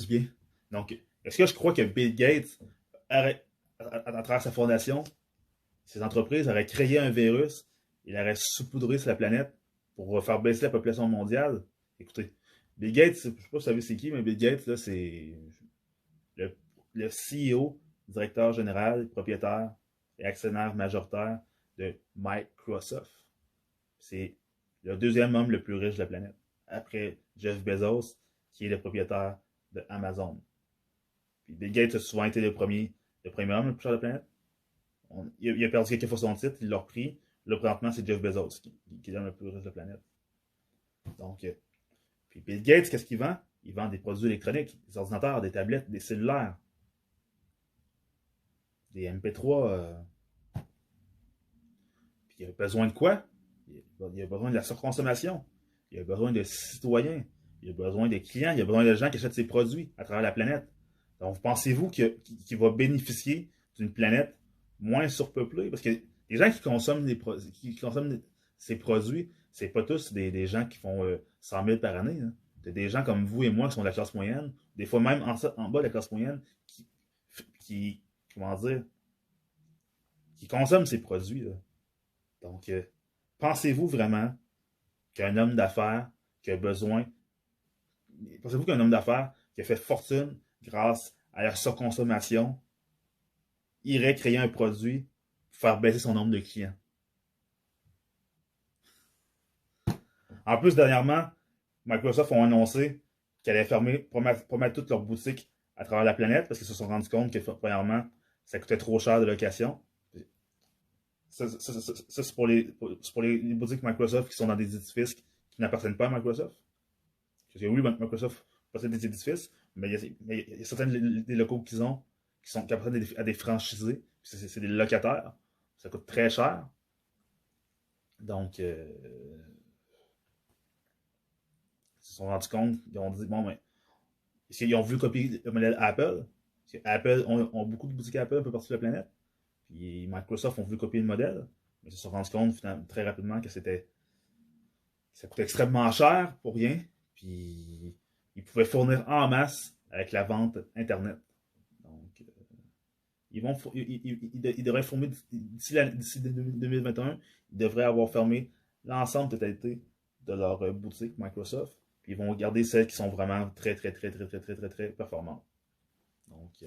bien. Donc, est-ce que je crois que Bill Gates, à travers sa fondation, ses entreprises auraient créé un virus, il aurait saupoudré sur la planète pour faire baisser la population mondiale? Écoutez, Bill Gates, je ne sais pas si vous savez c'est qui, mais Bill Gates, là, c'est le, le CEO, directeur général, propriétaire et actionnaire majoritaire de Microsoft. C'est le deuxième homme le plus riche de la planète, après Jeff Bezos, qui est le propriétaire de Amazon. Puis Bill Gates a souvent été le premier homme le plus cher de la planète. Il a perdu quelques fois son titre, il l'a repris. Là, présentement, c'est Jeff Bezos qui est l'homme le plus riche de la planète. Donc, puis Bill Gates, qu'est-ce qu'il vend? Il vend des produits électroniques, des ordinateurs, des tablettes, des cellulaires, des MP3. Puis il a besoin de quoi? Il a besoin de la surconsommation. Il a besoin de citoyens. Il a besoin de clients. Il a besoin de gens qui achètent ses produits à travers la planète. Donc, pensez-vous qu'il va bénéficier d'une planète moins surpeuplée? Parce que les gens qui consomment ces produits, c'est pas tous des gens qui font 100 000 par année. Hein. C'est des gens comme vous et moi qui sont de la classe moyenne, des fois même en bas de la classe moyenne, comment dire, qui consomment ces produits. Là. Donc, pensez-vous vraiment qu'un homme d'affaires qui a besoin. Pensez-vous qu'un homme d'affaires qui a fait fortune grâce à la surconsommation irait créer un produit pour faire baisser son nombre de clients? En plus, dernièrement, Microsoft a annoncé qu'ils allaient fermer pour mettre toutes leurs boutiques à travers la planète parce qu'ils se sont rendus compte que, premièrement, ça coûtait trop cher de location. Ça, c'est pour les boutiques Microsoft qui sont dans des édifices qui n'appartiennent pas à Microsoft. Parce que oui, Microsoft possède des édifices, mais il y a certains des locaux qu'ils ont qui appartiennent à des franchisés. C'est des locataires. Ça coûte très cher. Donc, ils se sont rendus compte, ils ont dit, bon, mais, est-ce qu'ils ont voulu copier le modèle Apple? Parce que Apple ont beaucoup de boutiques Apple un peu partout sur la planète. Puis Microsoft ont voulu copier le modèle, mais ils se sont rendus compte finalement, très rapidement que ça coûtait extrêmement cher pour rien. Puis ils pouvaient fournir en masse avec la vente Internet. Donc, ils devraient fermer d'ici 2021, ils devraient avoir fermé l'ensemble totalité de leur boutique Microsoft. Puis ils vont garder celles qui sont vraiment très, très, très, très, très, très, très, très performantes. Donc,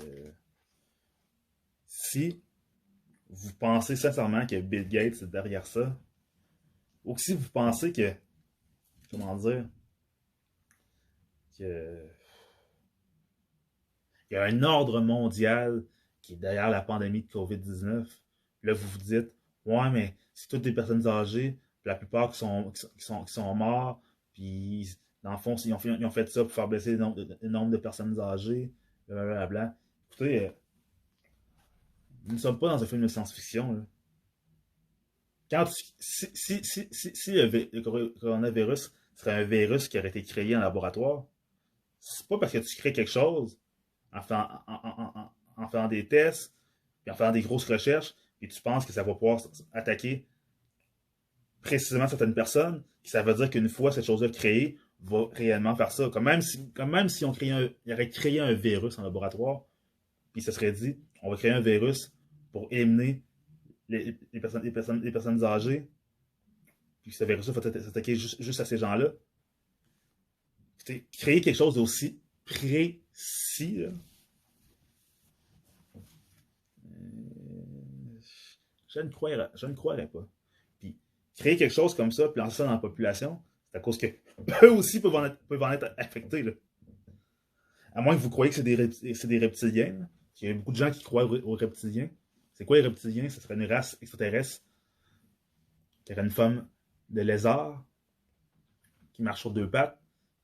si vous pensez sincèrement que Bill Gates est derrière ça, ou si vous pensez que, comment dire, que il y a un ordre mondial qui est derrière la pandémie de COVID-19. Là, vous vous dites, ouais, mais c'est toutes des personnes âgées, puis la plupart qui sont morts, puis dans le fond, ils ont fait ça pour faire baisser le nombre de personnes âgées, blablabla. Écoutez, nous ne sommes pas dans un film de science-fiction. Là. Si le coronavirus serait un virus qui aurait été créé en laboratoire, c'est pas parce que tu crées quelque chose en faisant des tests, puis en faisant des grosses recherches, et tu penses que ça va pouvoir attaquer précisément certaines personnes, ça veut dire qu'une fois cette chose-là créée, va réellement faire ça. Comme même si il aurait créé un virus en laboratoire, puis ça serait dit, on va créer un virus pour éliminer les personnes âgées, puis ce virus-là va s'attaquer juste à ces gens-là. Créer quelque chose d'aussi précis, là, je ne croirais pas. Puis, créer quelque chose comme ça, puis lancer ça dans la population, c'est à cause que eux aussi peuvent en être affectés. Là. À moins que vous croyez que c'est des reptiliens. Là. Il y a beaucoup de gens qui croient aux reptiliens. C'est quoi les reptiliens? Ce serait une race extraterrestre qui aurait une forme de lézard, qui marche sur deux pattes,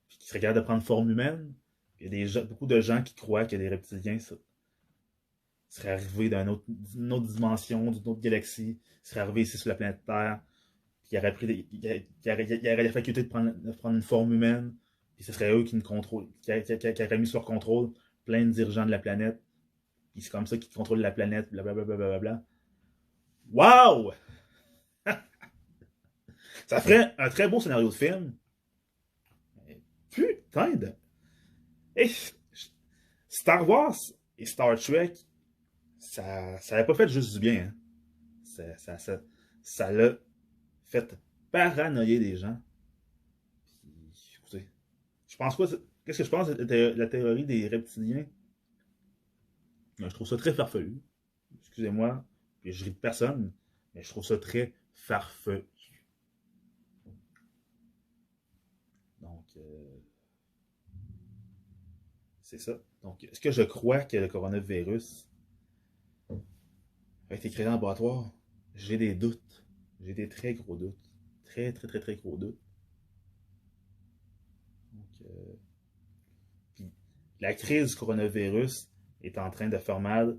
puis qui serait capable de prendre forme humaine. Il y a beaucoup de gens qui croient que les reptiliens seraient arrivés d'une autre dimension, d'une autre galaxie, seraient arrivés ici sur la planète Terre, puis il aurait la faculté de prendre une forme humaine, puis ce serait eux qui nous contrôlent, qui auraient mis sur leur contrôle plein de dirigeants de la planète, puis c'est comme ça qu'ils contrôlent la planète, blablabla. Waouh! Ça ferait un très beau scénario de film. Putain de. Hey, Star Wars et Star Trek, ça n'avait pas fait juste du bien. Hein. Ça l'a fait paranoïer des gens. Puis, écoutez, je pense pas. Qu'est-ce que je pense de la théorie des reptiliens? Je trouve ça très farfelu. Excusez-moi, puis je ris de personne, mais je trouve ça très farfelu. Donc, c'est ça. Donc, est-ce que je crois que le coronavirus a été créé en laboratoire? J'ai des doutes. J'ai des très gros doutes. Très, très, très, très gros doutes. Donc, puis, la crise du coronavirus est en train de faire mal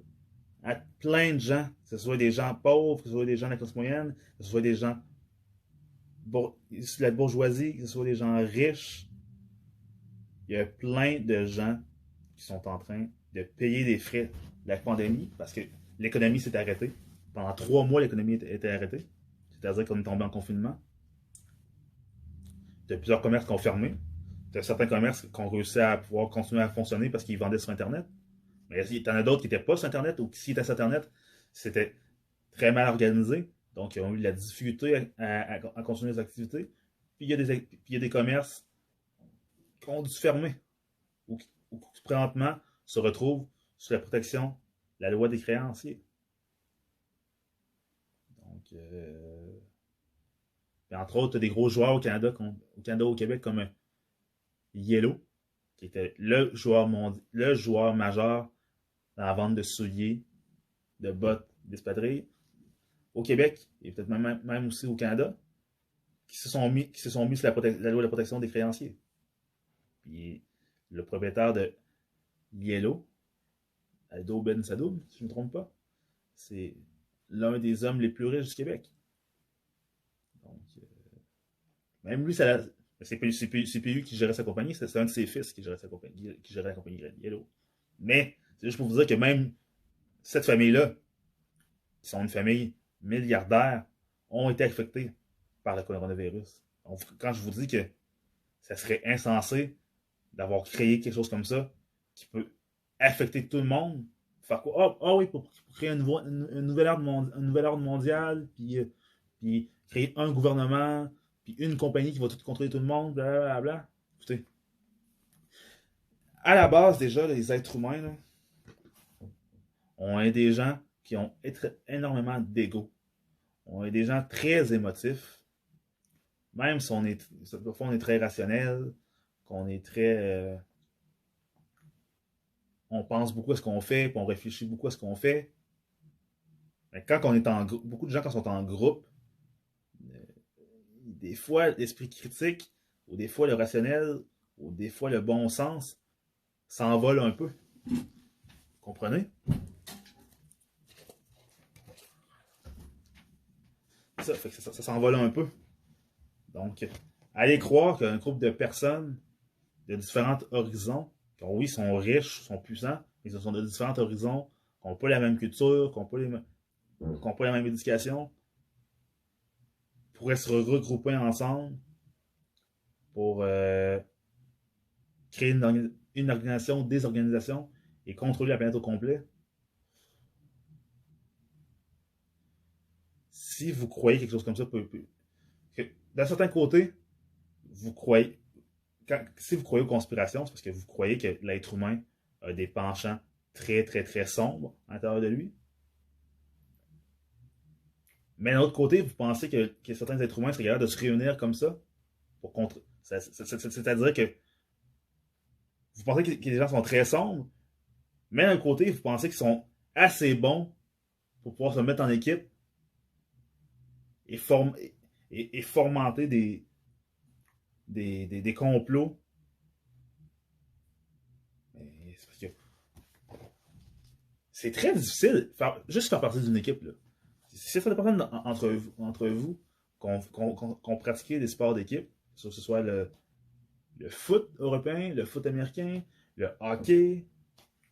à plein de gens, que ce soit des gens pauvres, que ce soit des gens de la classe moyenne, que ce soit des gens de la bourgeoisie, que ce soit des gens riches. Il y a plein de gens qui sont en train de payer des frais de la pandémie parce que l'économie s'est arrêtée. Pendant 3 mois, l'économie était arrêtée. C'est-à-dire qu'on est tombé en confinement. Il y a plusieurs commerces qui ont fermé. Il y a certains commerces qui ont réussi à pouvoir continuer à fonctionner parce qu'ils vendaient sur Internet. Mais il y en a d'autres qui n'étaient pas sur Internet ou qui, s'ils étaient sur Internet, c'était très mal organisé. Donc, ils ont eu de la difficulté à continuer les activités. Puis il y a des commerces qui ont dû fermer ou qui présentement se retrouvent sous la protection de la loi des créanciers. Donc, entre autres, des gros joueurs au Canada, au Québec, comme Yellow, qui était le joueur majeur dans la vente de souliers, de bottes, d'espadrilles, au Québec, et peut-être même aussi au Canada, qui se sont mis sur la loi de protection des créanciers. Puis le propriétaire de Yellow, Aldo Ben Sadoum, si je ne me trompe pas, c'est l'un des hommes les plus riches du Québec. Donc, même lui, c'est plus lui qui gérait sa compagnie, c'est un de ses fils qui gérait la compagnie Yellow. Mais, c'est juste pour vous dire que même cette famille-là, qui sont une famille milliardaire, ont été affectés par le coronavirus. Donc, quand je vous dis que ça serait insensé d'avoir créé quelque chose comme ça, qui peut affecter tout le monde, faire quoi? Oui, pour créer un nouvel ordre mondial, puis créer un gouvernement, puis une compagnie qui va tout contrôler tout le monde, blablabla. Écoutez, à la base, déjà, les êtres humains là, ont des gens qui ont énormément d'ego. On est des gens très émotifs, même si parfois on est très rationnel, qu'on est très... on pense beaucoup à ce qu'on fait, puis on réfléchit beaucoup à ce qu'on fait. Mais quand on est en groupe, beaucoup de gens quand ils sont en groupe, euh, des fois l'esprit critique, ou des fois le rationnel, ou des fois le bon sens, s'envole un peu. Vous comprenez? Ça s'envole un peu. Donc, allez croire qu'un groupe de personnes de différents horizons, qui oui, sont riches, sont puissants, mais ils sont de différents horizons, qui n'ont pas la même culture, qui n'ont pas la même éducation, pourraient se regrouper ensemble pour créer une organisation, des organisations et contrôler la planète au complet. Si vous croyez quelque chose comme ça, d'un certain côté, vous croyez, si vous croyez aux conspirations, c'est parce que vous croyez que l'être humain a des penchants très, très, très sombres à l'intérieur de lui. Mais d'un autre côté, vous pensez que certains êtres humains seraient capables de se réunir comme ça pour contre. C'est-à-dire que vous pensez que les gens sont très sombres, mais d'un côté, vous pensez qu'ils sont assez bons pour pouvoir se mettre en équipe et, fomenter des complots. C'est parce que c'est très difficile juste faire partie d'une équipe. Là. Si certaines personnes entre vous qu'on pratiquait des sports d'équipe, que ce soit le foot européen, le foot américain, le hockey,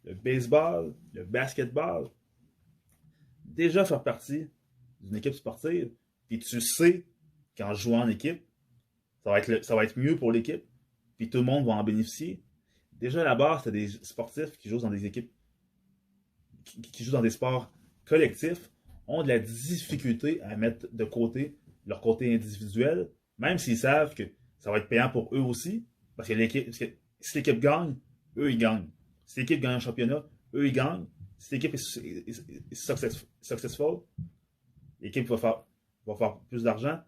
le baseball, le basketball, déjà faire partie d'une équipe sportive, puis tu sais qu'en jouant en équipe, ça va être mieux pour l'équipe, puis tout le monde va en bénéficier. Déjà à la base, tu as des sportifs qui jouent dans des équipes, qui jouent dans des sports collectifs, ont de la difficulté à mettre de côté leur côté individuel, même s'ils savent que ça va être payant pour eux aussi, parce que si l'équipe gagne, eux ils gagnent. Si l'équipe gagne un championnat, eux ils gagnent. Si l'équipe est successful, l'équipe va faire plus d'argent.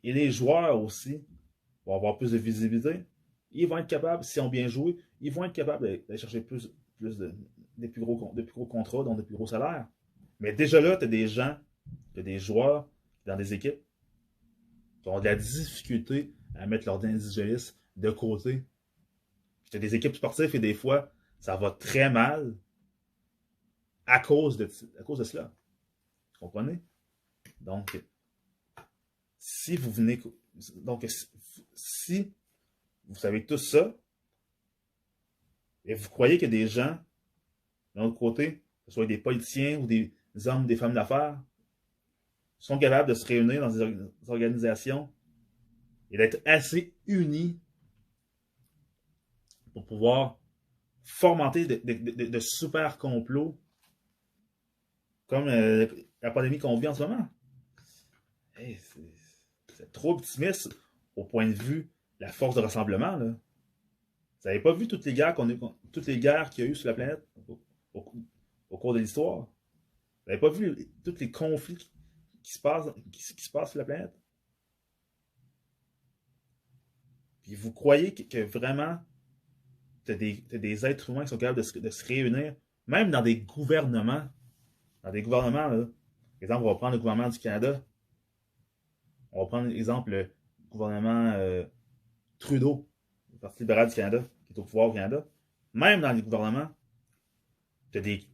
Et les joueurs aussi vont avoir plus de visibilité. Ils vont être capables, s'ils ont bien joué, ils vont être capables d'aller chercher des plus gros contrats, donc des plus gros salaires. Mais déjà là, tu as des joueurs dans des équipes qui ont de la difficulté à mettre leur individualisme de côté. Tu as des équipes sportives et des fois, ça va très mal à cause de cela. Vous comprenez? Donc, si vous venez. Donc, si vous savez tout ça, et vous croyez que des gens, d'un autre côté, que ce soit des politiciens ou des hommes, des femmes d'affaires, sont capables de se réunir dans des organisations et d'être assez unis pour pouvoir fomenter de super complots comme la pandémie qu'on vit en ce moment. Hey, c'est trop optimiste au point de vue de la force de rassemblement. Là. Vous n'avez pas vu toutes les guerres toutes les guerres qu'il y a eu sur la planète au, au cours de l'histoire? Vous n'avez pas vu tous les conflits qui se passent sur la planète? Puis vous croyez que vraiment t'as des êtres humains qui sont capables de se réunir, même dans des gouvernements. Dans des gouvernements, là. Par exemple, on va prendre le gouvernement du Canada. On va prendre l'exemple le gouvernement Trudeau, le Parti libéral du Canada, qui est au pouvoir au Canada. Même dans les gouvernements, t'as des.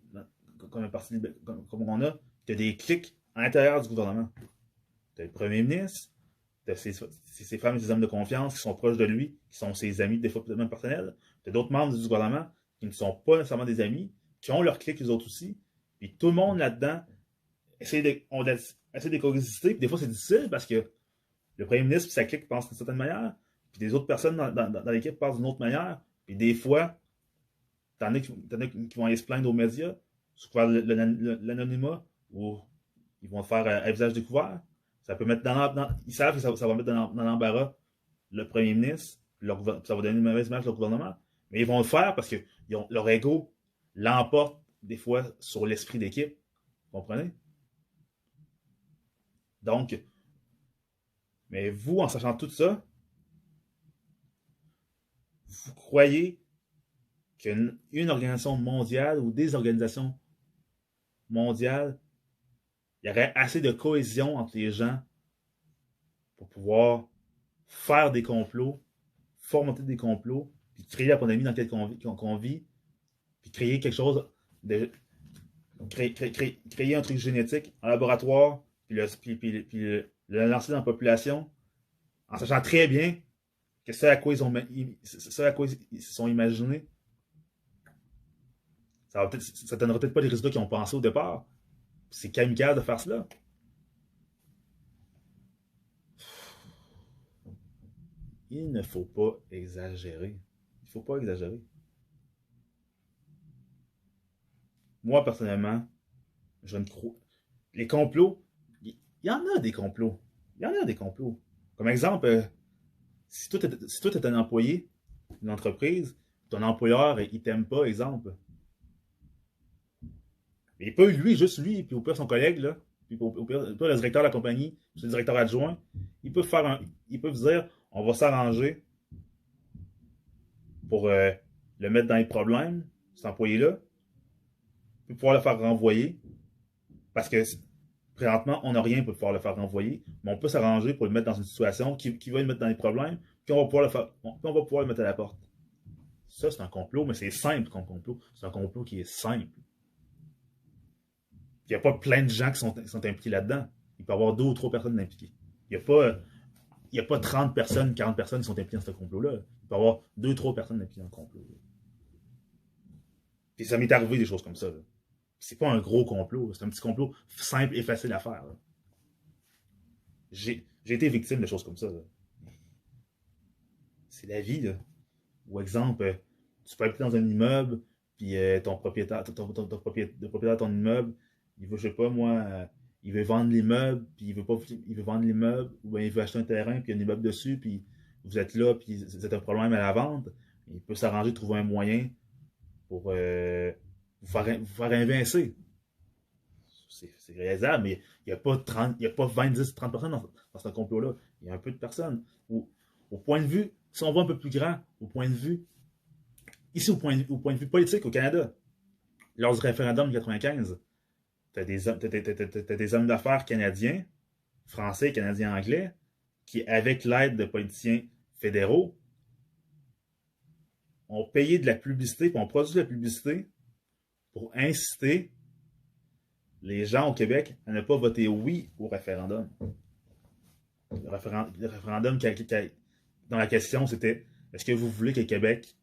Comme un parti comme on a, t'as des clics à l'intérieur du gouvernement. T'as le premier ministre, t'as ses femmes et ses hommes de confiance qui sont proches de lui, qui sont ses amis, des fois peut-être même personnels. T'as d'autres membres du gouvernement qui ne sont pas nécessairement des amis, qui ont leur clic, les autres aussi. Puis tout le monde là-dedans essaie de coexister. Puis des fois, c'est difficile parce que le premier ministre et sa clique pensent d'une certaine manière, puis des autres personnes dans l'équipe pensent d'une autre manière. Puis des fois, t'en as qui vont aller se plaindre aux médias, sous couvert l'anonymat, ou ils vont faire un visage découvert. Ça peut mettre ils savent que ça va mettre dans l'embarras le premier ministre, ça va donner une mauvaise image au gouvernement. Mais ils vont le faire parce que leur ego l'emporte des fois sur l'esprit d'équipe. Vous comprenez? Donc, mais vous, en sachant tout ça, vous croyez qu'une organisation mondiale ou des organisations mondiales, il y aurait assez de cohésion entre les gens pour pouvoir faire des complots, fomenter des complots, puis créer la pandémie dans laquelle on vit, puis créer quelque chose de. Créer un truc génétique en laboratoire, puis le lancer dans la population, en sachant très bien que ce à quoi ils se sont imaginés, ça donnera peut-être pas les résultats qu'ils ont pensé au départ. C'est kamikaze de faire cela. Il ne faut pas exagérer. Il ne faut pas exagérer. Moi, personnellement, je ne crois. Les complots, il y en a des complots. Il y en a des complots. Comme exemple, si toi, t'es un employé d'une entreprise, ton employeur, il t'aime pas, exemple. Mais il peut, lui, juste lui, puis au pire son collègue, là, puis au pire, le directeur de la compagnie, puis le directeur adjoint, ils peuvent dire, on va s'arranger pour le mettre dans les problèmes, cet employé-là, puis pouvoir le faire renvoyer, parce que présentement, on n'a rien pour pouvoir le faire renvoyer, mais on peut s'arranger pour le mettre dans une situation qui va le mettre dans les problèmes, puis on va pouvoir le mettre à la porte. Ça, c'est un complot, mais c'est simple comme complot. C'est un complot qui est simple. Il n'y a pas plein de gens qui sont impliqués là-dedans. Il peut y avoir 2 ou 3 personnes impliquées. Il n'y a pas 30 personnes, 40 personnes qui sont impliquées dans ce complot-là. Il peut y avoir 2 ou 3 personnes impliquées dans le complot. Puis ça m'est arrivé des choses comme ça. C'est pas un gros complot. C'est un petit complot simple et facile à faire. J'ai été victime de choses comme ça. C'est la vie. Là. Ou exemple, tu peux habiter dans un immeuble, puis ton propriétaire, le propriétaire de ton immeuble, il veut, je sais pas moi, il veut vendre l'immeuble, puis il veut vendre l'immeuble, ou bien il veut acheter un terrain, puis il y a un immeuble dessus, puis vous êtes là, puis c'est un problème à la vente. Il peut s'arranger, trouver un moyen pour vous faire invincer. C'est réalisable, mais il n'y a pas 30, il y a pas 20, 10, 30 personnes dans ce complot-là. Il y a un peu de personnes. Au point de vue, si on va un peu plus grand, au point de vue, ici au point de vue politique au Canada, lors du référendum de 95, t'as des hommes d'affaires canadiens, français, canadiens, anglais, qui, avec l'aide de politiciens fédéraux, ont payé de la publicité, puis ont produit de la publicité pour inciter les gens au Québec à ne pas voter oui au référendum. Le référendum dont la question c'était est-ce que vous voulez que le Québec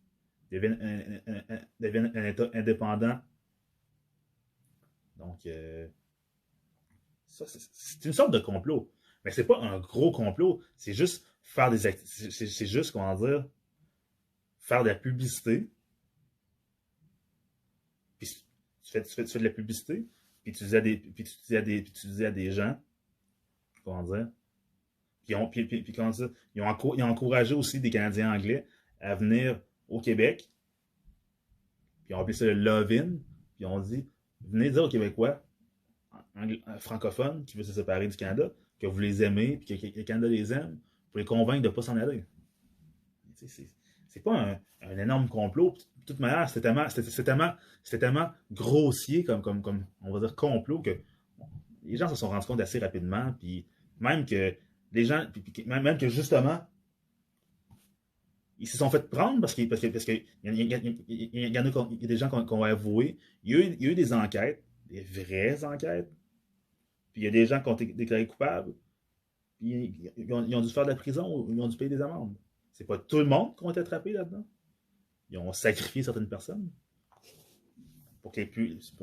devienne un État indépendant? Donc, ça, c'est une sorte de complot. Mais c'est pas un gros complot. C'est juste faire des c'est juste, comment dire, faire de la publicité. Puis tu fais de la publicité. Puis tu disais à des gens, comment dire, comment dire, ils ont encouragé aussi des Canadiens anglais à venir au Québec. Puis ils ont appelé ça le love-in. Puis ils ont dit, venez dire aux Québécois, francophones, qui veulent se séparer du Canada, que vous les aimez, puis que le Canada les aime, pour les convaincre de ne pas s'en aller. C'est pas un énorme complot. De toute manière, c'était tellement grossier comme, on va dire, complot que les gens se sont rendus compte assez rapidement. Puis même que les gens, même que justement, ils se sont fait prendre parce que il y en a, il y a des gens qui ont avoué. Il y a eu des enquêtes, des vraies enquêtes. Puis il y a des gens qui ont été déclarés coupables. Puis ils ont dû faire de la prison ou ils ont dû payer des amendes. C'est pas tout le monde qui ont été attrapés là-dedans. Ils ont sacrifié certaines personnes pour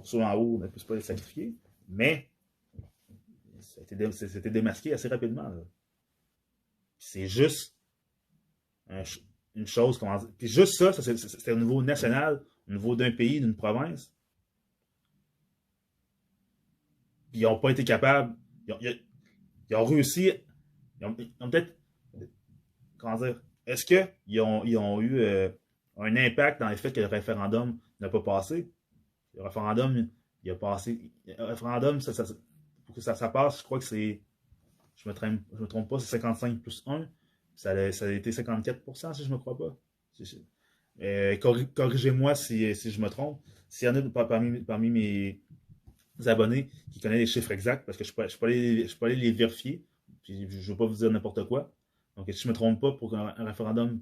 ceux en haut ne puissent pas les sacrifier. Mais c'était démasqué assez rapidement. C'est juste une chose, comment dire. Puis juste ça c'était au niveau national, au niveau d'un pays, d'une province. Puis ils n'ont pas été capables. Ils ont réussi. Ils ont peut-être. Comment dire? Est-ce qu'ils ont eu un impact dans le fait que le référendum n'a pas passé? Le référendum, il a passé. Le référendum, pour que ça passe, je crois que c'est. Je me trompe pas, c'est 55 plus 1. Ça a été 54% si je ne me crois pas. Corrigez-moi si je me trompe. S'il y en a parmi mes abonnés qui connaissent les chiffres exacts, parce que je ne suis pas allé les vérifier. Puis je ne veux pas vous dire n'importe quoi. Donc, si je ne me trompe pas, pour qu'un référendum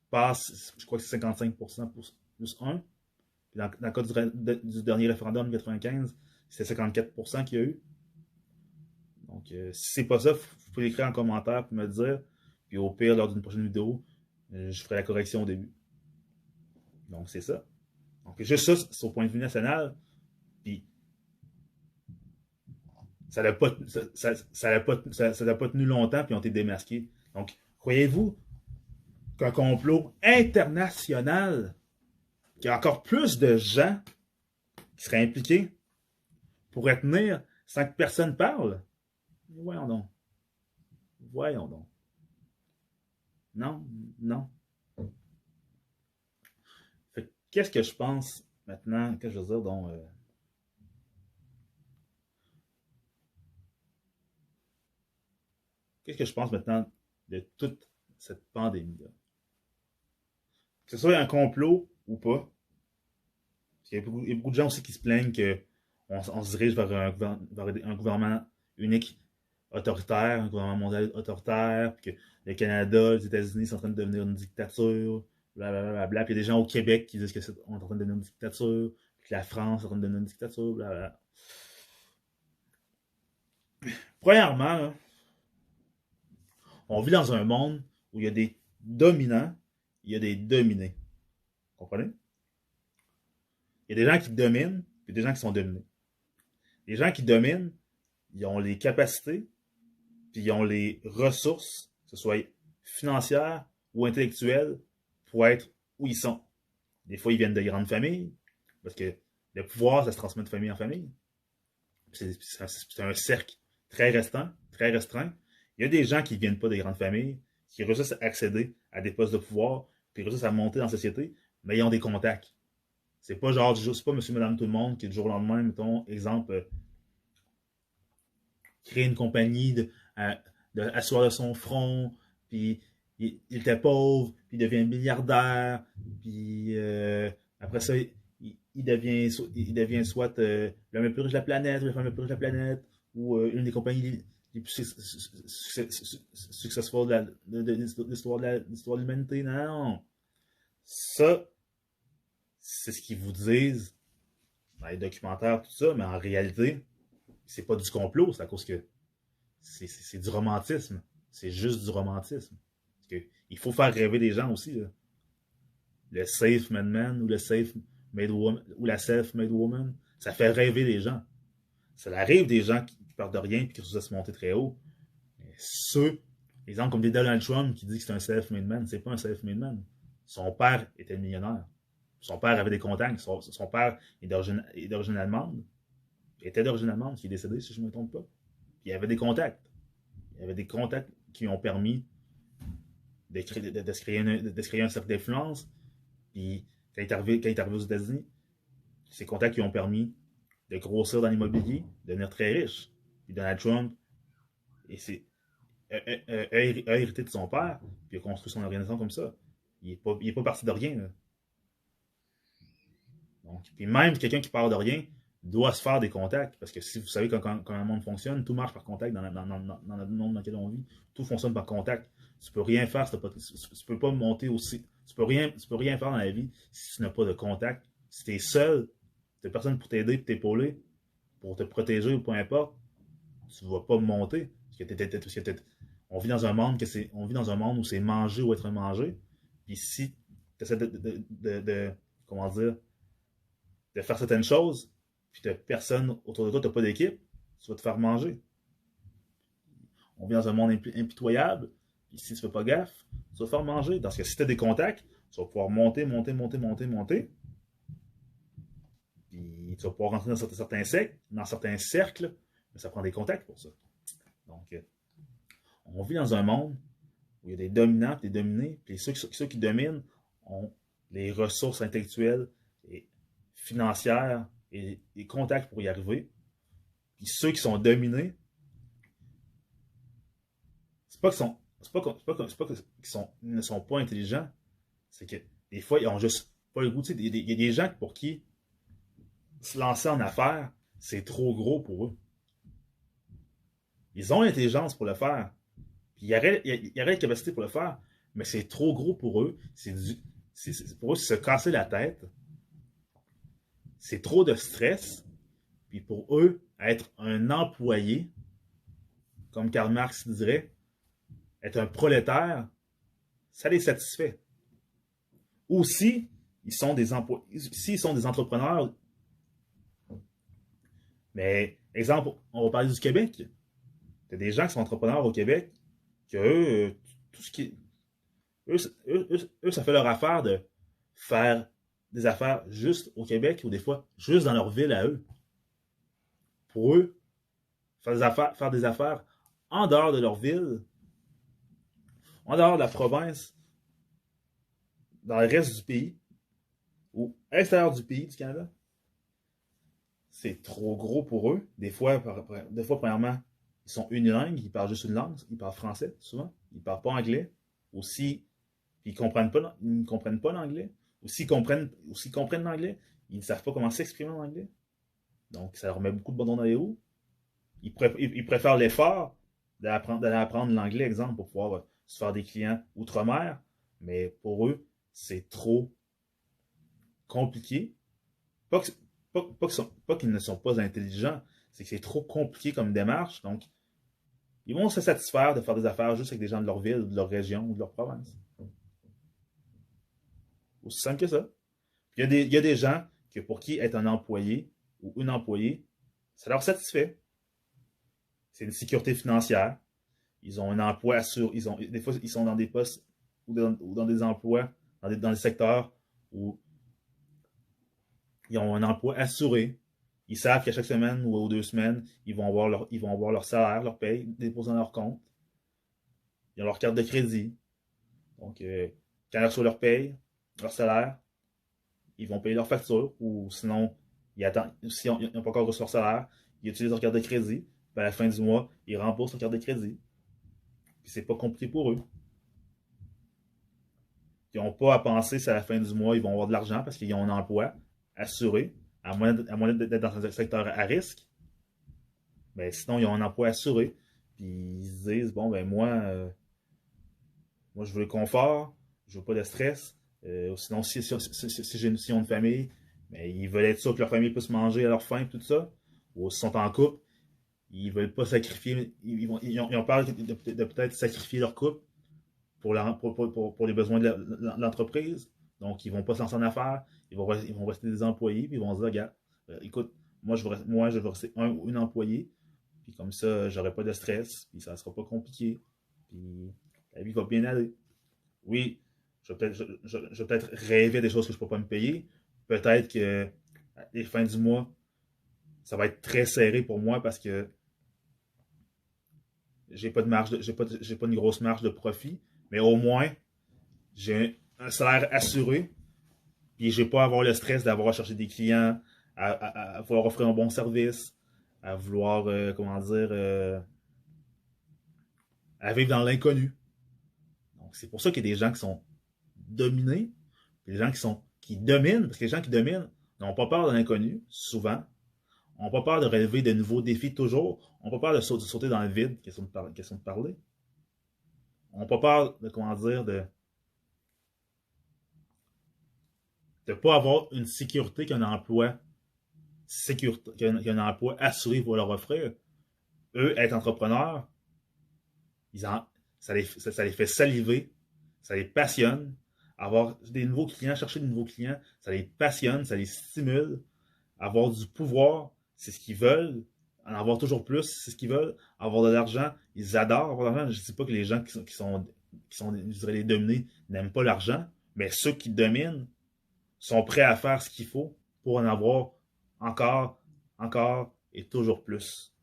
passe, je crois que c'est 55% plus 1. Puis dans le cas du dernier référendum, 95, c'était 54% qu'il y a eu. Donc, si c'est pas ça, vous pouvez l'écrire en commentaire pour me le dire. Puis au pire, lors d'une prochaine vidéo, je ferai la correction au début. Donc, c'est ça. Donc, juste ça, c'est au point de vue national. Puis, ça n'a pas, pas tenu longtemps, puis ils ont été démasqués. Donc, croyez-vous qu'un complot international, qu'il y a encore plus de gens qui seraient impliqués, pourrait tenir sans que personne parle? Voyons donc. Voyons donc. Non, non. Qu'est-ce que je pense maintenant, que je veux dire, donc, qu'est-ce que je pense maintenant de toute cette pandémie-là? Que ce soit un complot ou pas, parce qu'il y a beaucoup de gens aussi qui se plaignent qu'on se dirige vers un gouvernement unique autoritaire, un gouvernement mondial autoritaire, puis que le Canada, les États-Unis sont en train de devenir une dictature, blablabla. Puis il y a des gens au Québec qui disent qu'on est en train de devenir une dictature, puis que la France est en train de devenir une dictature, blablabla. Premièrement, là, on vit dans un monde où il y a des dominants, il y a des dominés. Vous comprenez? Il y a des gens qui dominent, et des gens qui sont dominés. Les gens qui dominent, ils ont les capacités, puis ils ont les ressources, que ce soit financières ou intellectuelles, pour être où ils sont. Des fois, ils viennent de grandes familles, parce que le pouvoir, ça se transmet de famille en famille. C'est un cercle très restreint, très restreint. Il y a des gens qui ne viennent pas des grandes familles, qui réussissent à accéder à des postes de pouvoir, puis réussissent à monter dans la société, mais ils ont des contacts. C'est pas genre, c'est pas monsieur, madame, tout le monde qui, du jour au lendemain, mettons, exemple, crée une compagnie asseoir de son front, puis il était pauvre, puis il devient milliardaire, puis après ça, il devient soit l'homme le plus riche de la planète, ou la femme le plus riche de la planète, ou une des compagnies les plus successful de l'histoire de l'humanité. Non. Ça, c'est ce qu'ils vous disent dans les documentaires, tout ça, mais en réalité, c'est pas du complot, c'est à cause que c'est du romantisme. C'est juste du romantisme. Parce que il faut faire rêver les gens aussi. Là. Le safe made man ou le safe made woman ou la self-made woman, ça fait rêver les gens. Ça arrive des gens qui partent de rien et qui réussissent à se monter très haut. Mais ceux, exemple comme Donald Trump qui dit que c'est un self-made man, c'est pas un self-made man. Son père était millionnaire. Son père avait des contacts. Son père est d'origine allemande. Il était d'origine allemande, qui est décédé, si je ne me trompe pas. Puis il avait des contacts. Il y avait des contacts qui lui ont permis de se créer un cercle d'influence. Puis quand il est arrivé aux États-Unis, ces contacts qui lui ont permis de grossir dans l'immobilier, de devenir très riche. Puis Donald Trump a hérité de son père, puis il a construit son organisation comme ça. il est pas parti de rien. Là. Donc, puis même quelqu'un qui part de rien doit se faire des contacts. Parce que si vous savez quand le monde fonctionne, tout marche par contact dans le monde dans lequel on vit. Tout fonctionne par contact. Tu peux rien faire, tu peux pas monter aussi. Tu peux rien faire dans la vie si tu n'as pas de contact. Si tu es seul, tu n'as personne pour t'aider, pour t'épauler, pour te protéger ou peu importe, tu ne vas pas monter. Parce que on vit dans un monde où c'est manger ou être mangé. Puis si tu essaies comment dire, de faire certaines choses, puis tu n'as personne autour de toi, tu n'as pas d'équipe, tu vas te faire manger. On vit dans un monde impitoyable, puis si tu ne fais pas gaffe, tu vas te faire manger. Parce que si tu as des contacts, tu vas pouvoir monter, puis tu vas pouvoir rentrer dans certains cercles, mais ça prend des contacts pour ça. Donc, on vit dans un monde où il y a des dominants et des dominés, puis ceux qui dominent ont les ressources intellectuelles et financières et les contacts pour y arriver. Puis ceux qui sont dominés, c'est pas qu'ils ne sont pas intelligents, c'est que des fois, ils ont juste pas le goût. Il y a des gens pour qui se lancer en affaires, c'est trop gros pour eux. Ils ont l'intelligence pour le faire. Puis il y aurait la capacité pour le faire, mais c'est trop gros pour eux. Pour eux, c'est se casser la tête. C'est trop de stress. Puis pour eux, être un employé, comme Karl Marx dirait, être un prolétaire, ça les satisfait. Ou si ils sont des entrepreneurs, mais exemple, on va parler du Québec. Il y a des gens qui sont entrepreneurs au Québec, que tout ce qui. Eux, ça fait leur affaire de faire des affaires juste au Québec ou des fois juste dans leur ville à eux. Pour eux, faire des affaires en dehors de leur ville, en dehors de la province, dans le reste du pays, ou à l'extérieur du pays, du Canada, c'est trop gros pour eux. Des fois, premièrement, ils sont unilingues, ils parlent juste une langue, ils parlent français souvent, ils parlent pas anglais. Aussi, ils ne comprennent pas l'anglais. Ou s'ils comprennent l'anglais, ils ne savent pas comment s'exprimer en anglais. Donc, ça leur met beaucoup de bâtons dans les roues. Ils préfèrent l'effort d'aller apprendre l'anglais, exemple, pour pouvoir se faire des clients outre-mer. Mais pour eux, c'est trop compliqué. Pas qu'ils ne sont pas intelligents, c'est que c'est trop compliqué comme démarche. Donc, ils vont se satisfaire de faire des affaires juste avec des gens de leur ville, de leur région ou de leur province. Aussi simple que ça. Puis il y a des gens pour qui être un employé ou une employée, ça leur satisfait. C'est une sécurité financière. Ils ont un emploi assuré. Des fois, ils sont dans des postes ou dans des emplois, dans des secteurs où ils ont un emploi assuré. Ils savent qu'à chaque semaine ou aux 2 semaines, ils vont avoir leur salaire, leur paye, déposé dans leur compte. Ils ont leur carte de crédit. Donc, quand ils reçoivent leur paye, leur salaire, ils vont payer leur facture ou sinon, si ils n'ont pas encore reçu leur salaire, ils utilisent leur carte de crédit. Puis à la fin du mois, ils remboursent leur carte de crédit. Puis c'est pas compliqué pour eux. Ils n'ont pas à penser si à la fin du mois, ils vont avoir de l'argent parce qu'ils ont un emploi assuré, à moins d'être dans un secteur à risque. Ben, sinon, ils ont un emploi assuré. Puis ils se disent, bon, ben moi je veux le confort, je veux pas de stress. Sinon, si ils ont une famille, mais ils veulent être sûrs que leur famille puisse manger à leur faim, tout ça. Ou s'ils sont en couple, ils veulent pas sacrifier. Ils ont peur de peut-être sacrifier leur couple pour les besoins de l'entreprise. Donc, ils vont pas se lancer en affaires. Ils vont rester des employés. Puis ils vont se dire, regarde, écoute, moi, je veux rester un ou une employée. Puis comme ça, j'aurai pas de stress. Puis ça sera pas compliqué. Puis la vie va bien aller. Oui, je vais peut-être rêver des choses que je ne peux pas me payer. Peut-être que à les fins du mois, ça va être très serré pour moi parce que j'ai pas une grosse marge de profit. Mais au moins, j'ai un salaire assuré. Puis je n'ai pas à avoir le stress d'avoir à chercher des clients, à vouloir offrir un bon service, à vouloir, à vivre dans l'inconnu. Donc c'est pour ça qu'il y a des gens qui sont dominés, puis les gens qui dominent, parce que les gens qui dominent n'ont pas peur de l'inconnu, souvent, n'ont pas peur de relever de nouveaux défis toujours, n'ont pas peur de sauter dans le vide, question de parler, n'ont pas peur de, comment dire, de ne pas avoir une sécurité qu'un emploi assuré va leur offrir. Eux, être entrepreneurs, ça les fait saliver, ça les passionne. Avoir des nouveaux clients, chercher de nouveaux clients, ça les passionne, ça les stimule. Avoir du pouvoir, c'est ce qu'ils veulent. En avoir toujours plus, c'est ce qu'ils veulent. Avoir de l'argent, ils adorent avoir de l'argent. Je ne dis pas que les gens je dirais, les dominés n'aiment pas l'argent, mais ceux qui dominent sont prêts à faire ce qu'il faut pour en avoir encore, encore et toujours plus.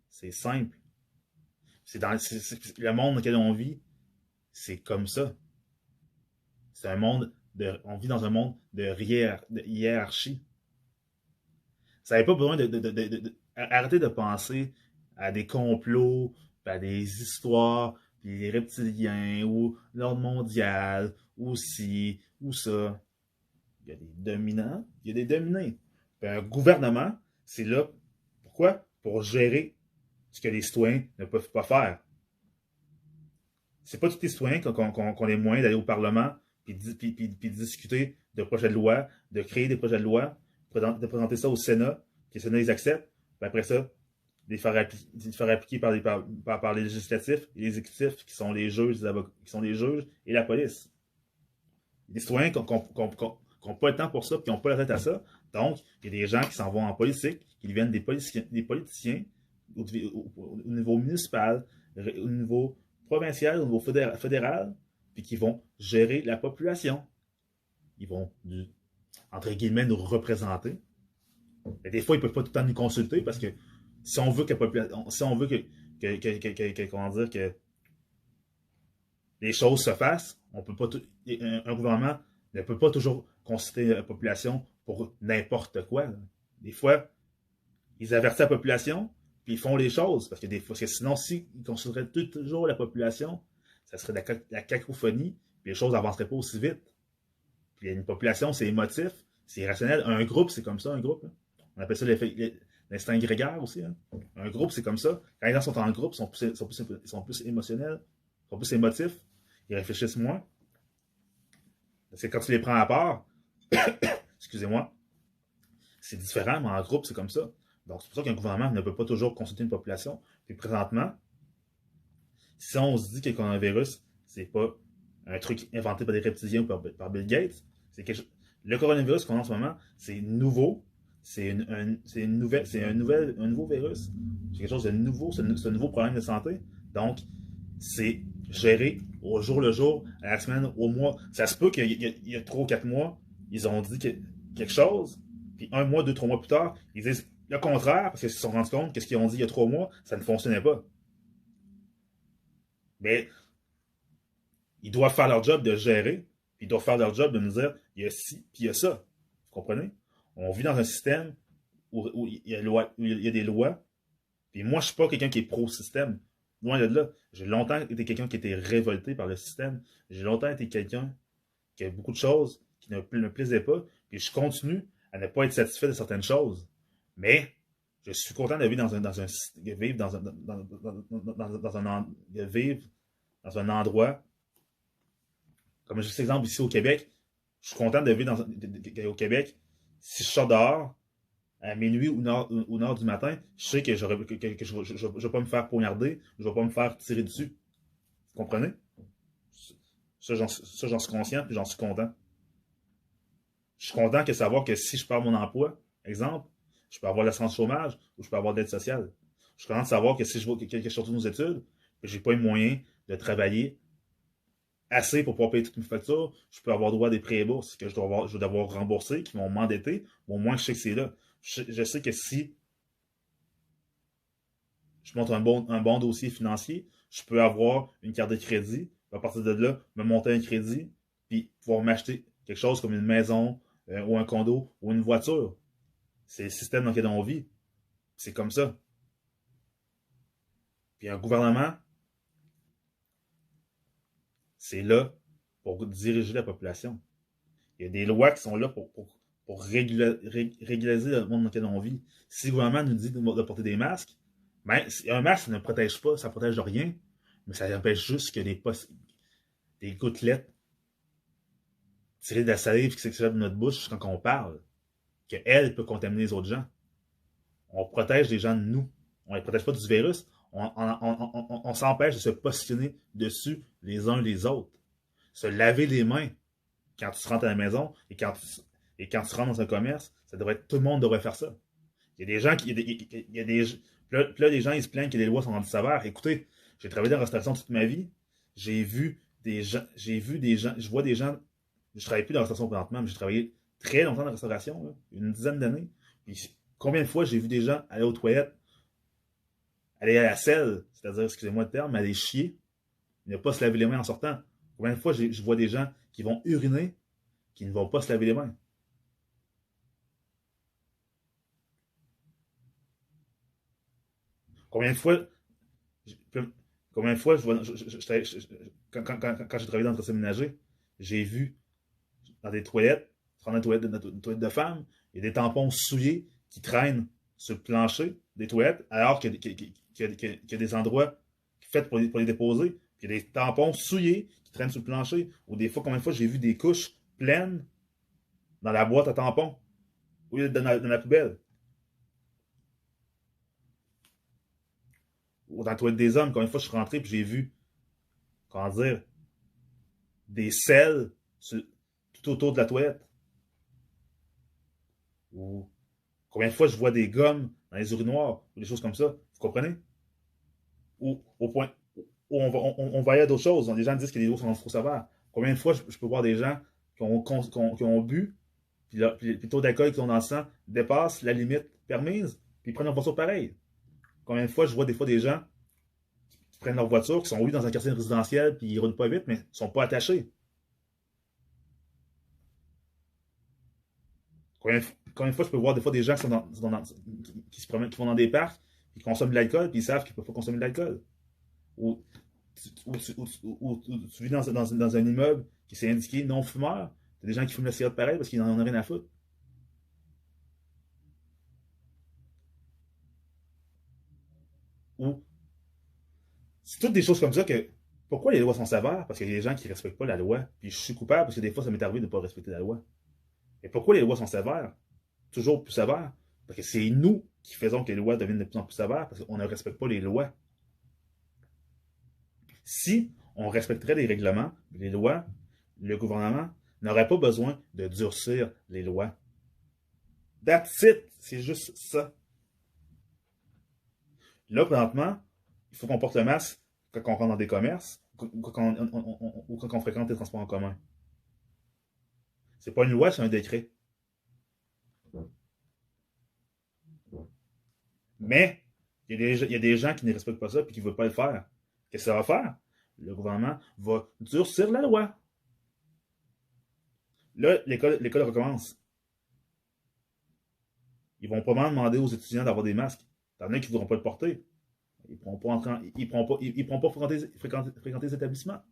C'est simple. Le monde dans lequel on vit, c'est comme ça. On vit dans un monde de hiérarchie. Ça n'avait pas besoin arrêter de penser à des complots, à des histoires, puis les reptiliens, ou l'ordre mondial, ou ci, ou ça. Il y a des dominants, il y a des dominés. Puis un gouvernement, c'est là, pourquoi? Pour gérer ce que les citoyens ne peuvent pas faire. C'est pas tous les citoyens qui ont les moyens d'aller au Parlement puis discuter de projets de loi, de créer des projets de loi, de présenter ça au Sénat, que le Sénat les accepte, puis après ça, de les faire appliquer par les législatifs et les exécutifs qui sont les juges, qui sont les juges et la police. Des citoyens qui n'ont pas le temps pour ça, qui n'ont pas la tête à ça. Donc, il y a des gens qui s'en vont en politique, qui deviennent des politiciens au niveau municipal, au niveau provincial, au niveau fédéral, puis qui vont gérer la population. Ils vont, entre guillemets, nous représenter. Et des fois, ils ne peuvent pas tout le temps nous consulter parce que si on veut que la population, si on veut comment dire, que les choses se fassent, on peut pas un gouvernement ne peut pas toujours consulter la population pour n'importe quoi. Des fois, ils avertissent la population, puis ils font les choses. Parce que sinon, s'ils consulteraient toujours la population, ça serait de la cacophonie, puis les choses n'avanceraient pas aussi vite. Puis une population, c'est émotif, c'est irrationnel. Un groupe, c'est comme ça, un groupe. Hein. On appelle ça l'instinct grégaire aussi. Hein. Un groupe, c'est comme ça. Quand les gens sont en groupe, ils sont plus émotionnels, ils sont plus émotifs, ils réfléchissent moins. Parce que quand tu les prends à part, excusez-moi, c'est différent, mais en groupe, c'est comme ça. Donc, c'est pour ça qu'un gouvernement ne peut pas toujours consulter une population. Puis présentement, si on se dit que le coronavirus, c'est pas un truc inventé par des reptiliens ou par Bill Gates, le coronavirus qu'on a en ce moment, c'est nouveau, c'est un nouveau virus, c'est quelque chose de nouveau, c'est un nouveau problème de santé. Donc, c'est géré au jour le jour, à la semaine, au mois. Ça se peut qu'il y a 3 ou 4 mois, ils ont dit quelque chose, puis 1 mois, 2, 3 mois plus tard, ils disent le contraire, parce qu'ils se sont rendus compte que ce qu'ils ont dit il y a 3 mois, ça ne fonctionnait pas. Mais ils doivent faire leur job de gérer, puis ils doivent faire leur job de nous dire il y a ci, puis il y a ça. Vous comprenez? On vit dans un système où il y a des lois, puis moi, je ne suis pas quelqu'un qui est pro-système. Loin de là. J'ai longtemps été quelqu'un qui était révolté par le système. J'ai longtemps été quelqu'un qui a beaucoup de choses qui ne me plaisaient pas, puis je continue à ne pas être satisfait de certaines choses. Mais je suis content de vivre dans un endroit, comme je fais exemple ici au Québec, je suis content de vivre au Québec. Si je sors dehors, à minuit ou 1 heure du matin, je sais que je ne vais pas me faire poignarder, je ne vais pas me faire tirer dessus. Vous comprenez? Ça, j'en suis conscient et j'en suis content. Je suis content de savoir que si je perds mon emploi, exemple, je peux avoir l'assurance chômage ou je peux avoir de l'aide sociale. Je suis content de savoir que si je vais quelque chose de nos études, je n'ai pas les moyens de travailler assez pour pouvoir payer toutes mes factures, je peux avoir droit à des prêts et bourses que je dois devoir rembourser, qui vont m'endetter, au moins je sais que c'est là. Je sais que si je montre un bon dossier financier, je peux avoir une carte de crédit, à partir de là, me monter un crédit, puis pouvoir m'acheter quelque chose comme une maison, ou un condo, ou une voiture. C'est le système dans lequel on vit. C'est comme ça. Puis un gouvernement, c'est là pour diriger la population. Il y a des lois qui sont là pour régulariser le monde dans lequel on vit. Si le gouvernement nous dit de porter des masques, ben, un masque ne protège pas, ça protège de rien, mais ça empêche juste que des gouttelettes tirées de la salive qui s'excède de notre bouche quand on parle, qu'elle peut contaminer les autres gens. On protège les gens de nous. On ne les protège pas du virus. On s'empêche de se positionner dessus les uns les autres. Se laver les mains quand tu rentres à la maison et quand tu rentres dans un commerce, tout le monde devrait faire ça. Il y a des gens qui. Il y a des, puis là, les gens ils se plaignent que les lois sont rendues sévères. Écoutez, j'ai travaillé dans la restauration toute ma vie. Je vois des gens. Je travaille plus dans la restauration présentement, mais j'ai travaillé très longtemps dans la restauration, là, une dizaine d'années. Puis combien de fois j'ai vu des gens aller aux toilettes, aller à la selle, c'est-à-dire, excusez-moi le terme, aller chier, ne pas se laver les mains en sortant. Combien de fois je vois des gens qui vont uriner, qui ne vont pas se laver les mains. Combien de fois, combien de fois quand j'ai travaillé dans le tracé ménager, j'ai vu dans des toilettes, prendre une toilette de femme, il y a des tampons souillés qui traînent sur le plancher des toilettes, alors qu'il y a des endroits faits pour les déposer, puis il y a des tampons souillés qui traînent sur le plancher, ou des fois, combien de fois j'ai vu des couches pleines dans la boîte à tampons, au lieu d'être dans la poubelle. Ou dans la toilette des hommes, combien de fois je suis rentré et j'ai vu, comment dire, des selles tout autour de la toilette. Ou combien de fois je vois des gommes dans les urinoirs, ou des choses comme ça. Vous comprenez? Ou au point où on va aller à d'autres choses. Les gens disent que les lois sont trop sévères. Combien de fois je peux voir des gens qui ont bu, puis le taux d'alcool qu'ils ont dans le sang dépasse la limite permise, puis ils prennent leur voiture pareil. Combien de fois je vois des fois des gens qui prennent leur voiture, qui sont oui dans un quartier résidentiel, puis ils roulent pas vite, mais ils sont pas attachés. Combien de fois je peux voir des fois des gens qui se promènent, qui vont dans des parcs, qui consomment de l'alcool, puis ils savent qu'ils ne peuvent pas consommer de l'alcool. Ou, tu vis dans un immeuble qui s'est indiqué non fumeur, il y a des gens qui fument la cigarette pareil parce qu'ils n'en ont rien à foutre. Ou c'est toutes des choses comme ça que. Pourquoi les lois sont sévères? Parce qu'il y a des gens qui ne respectent pas la loi. Puis je suis coupable parce que des fois ça m'est arrivé de ne pas respecter la loi. Et pourquoi les lois sont sévères? Toujours plus sévères? Parce que c'est nous qui faisons que les lois deviennent de plus en plus sévères parce qu'on ne respecte pas les lois. Si on respecterait les règlements, les lois, le gouvernement n'aurait pas besoin de durcir les lois. That's it! C'est juste ça. Là, présentement, il faut qu'on porte le masque quand on rentre dans des commerces ou quand on fréquente les transports en commun. C'est pas une loi, c'est un décret. Mais il y a des gens qui ne respectent pas ça et qui ne veulent pas le faire. Qu'est-ce que ça va faire? Le gouvernement va durcir la loi. Là, l'école recommence. Ils vont probablement demander aux étudiants d'avoir des masques. T'en as qui ne voudront pas le porter. Ils ne pourront pas, ils pourront pas fréquenter les établissements.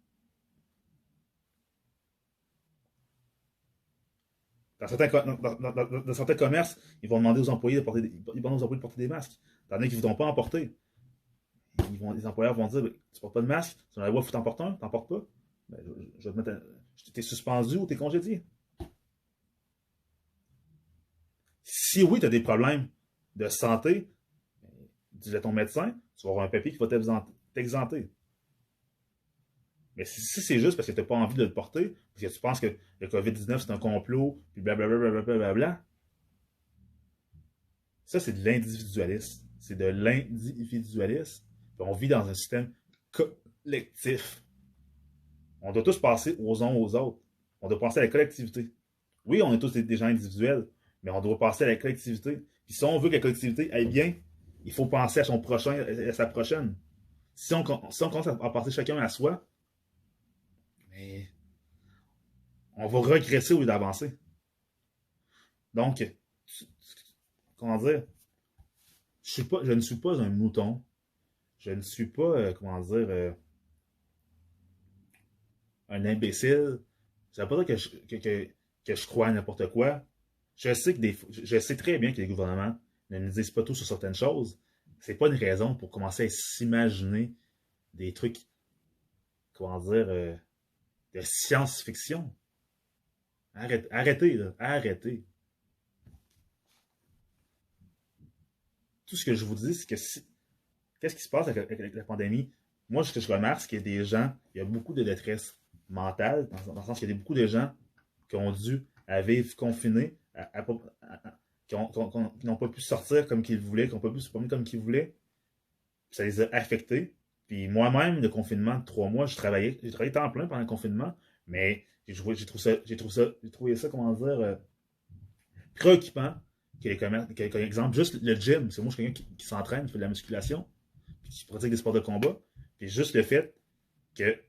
Dans certains commerces, ils vont demander aux employés de porter des masques. T'en as qui ne voudront pas en porter. Les employeurs vont dire, tu ne portes pas de masque, c'est dans la loi, il faut t'en porter un, t'en portes pas. Ben, je vais te mettre t'es suspendu ou t'es congédié. Si oui, tu as des problèmes de santé, dis-le à ton médecin, tu vas avoir un papier qui va t'exenter. Mais si c'est juste parce que tu n'as pas envie de le porter, parce que tu penses que le COVID-19 c'est un complot, puis blablabla, blablabla, ça c'est de l'individualisme. C'est de l'individualisme. Puis on vit dans un système collectif. On doit tous passer aux uns aux autres. On doit penser à la collectivité. Oui, on est tous des gens individuels, mais on doit penser à la collectivité. Puis si on veut que la collectivité aille bien, il faut penser à son prochain, à sa prochaine. Si on commence à penser chacun à soi, mais on va regresser au lieu d'avancer. Donc, comment dire, je ne suis pas un mouton. Je ne suis pas, comment dire, un imbécile. Ça veut pas dire que je crois à n'importe quoi. Je sais très bien que les gouvernements ne nous disent pas tout sur certaines choses. C'est pas une raison pour commencer à s'imaginer des trucs, comment dire, de science-fiction. Arrêtez, là, arrêtez. Tout ce que je vous dis, c'est que qu'est-ce qui se passe avec la pandémie? Moi, ce que je remarque, c'est qu'il y a des gens, il y a beaucoup de détresse mentale, dans le sens qu'il y a beaucoup de gens qui ont dû à vivre confinés, qui n'ont pas pu sortir comme qu'ils voulaient, qui n'ont pas pu se promener comme qu'ils voulaient. Ça les a affectés. Puis moi-même, le confinement de 3 mois, j'ai travaillé temps plein pendant le confinement, mais j'ai trouvé ça, comment dire, préoccupant que les commerces, exemple, juste le gym, c'est moi, je suis quelqu'un qui s'entraîne, qui fait de la musculation, puis qui pratique des sports de combat, puis juste le fait que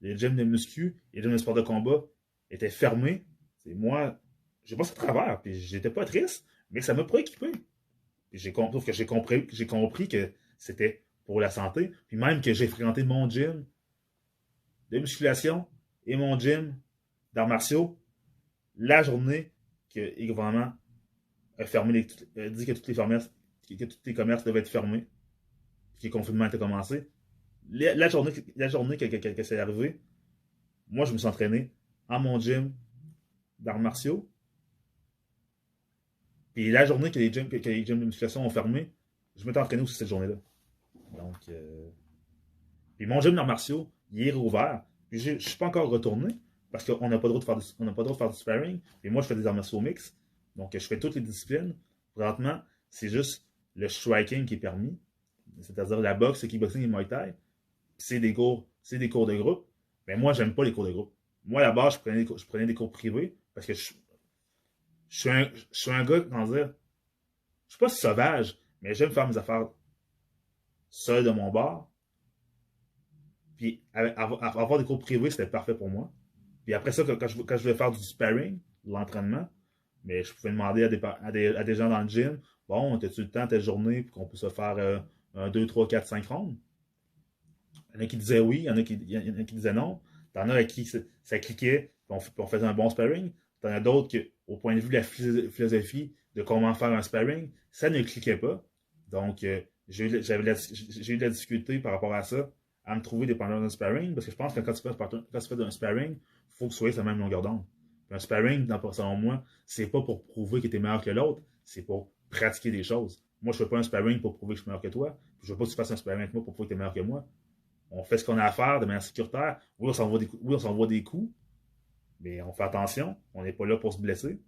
les gyms de muscu et les gyms de sport de combat étaient fermés, c'est moi, j'ai pas ce travers, puis j'étais pas triste, mais ça m'a préoccupé. Puis sauf que j'ai compris que c'était pour la santé, puis même que j'ai fréquenté mon gym de musculation et mon gym d'arts martiaux la journée que le gouvernement a fermé a dit que tous les commerces devaient être fermés, que le confinement était commencé. La journée que c'est arrivé, moi je me suis entraîné à mon gym d'arts martiaux. Puis la journée que les gyms de musculation ont fermé, je m'étais entraîné aussi cette journée-là. Donc, puis mon gym d'arts martiaux, il est rouvert. Puis je ne suis pas encore retourné parce qu'on n'a pas le droit de faire du sparring. Et moi, je fais des arts martiaux mix. Donc, je fais toutes les disciplines. Présentement, c'est juste le striking qui est permis. C'est-à-dire la boxe, le kickboxing et le muay thai. C'est des cours de groupe. Mais moi, j'aime pas les cours de groupe. Moi, à la base, je prenais des cours privés parce que je suis un gars, comment dire, je suis pas sauvage, mais j'aime faire mes affaires seul de mon bar. Puis avoir des cours privés, c'était parfait pour moi. Puis après ça, quand je voulais faire du sparring, de l'entraînement, mais je pouvais demander à des gens dans le gym, bon, as-tu le temps, telle journée, pour qu'on puisse se faire un 2, 3, 4, 5 rounds? Il y en a qui disaient oui, il y en a qui disaient non. T'en as à qui ça cliquait, puis on faisait un bon sparring. T'en as d'autres qui, au point de vue de la philosophie de comment faire un sparring, ça ne cliquait pas. Donc, j'ai eu de la difficulté par rapport à ça, à me trouver des partenaires de sparring, parce que je pense que quand tu fais un sparring, il faut que tu sois sur la même longueur d'onde. Un sparring, selon moi, c'est pas pour prouver que tu es meilleur que l'autre, c'est pour pratiquer des choses. Moi, je fais pas un sparring pour prouver que je suis meilleur que toi, puis je veux pas que tu fasses un sparring avec moi pour prouver que tu es meilleur que moi. On fait ce qu'on a à faire de manière sécuritaire. Oui, on s'envoie des coups, mais on fait attention. On n'est pas là pour se blesser.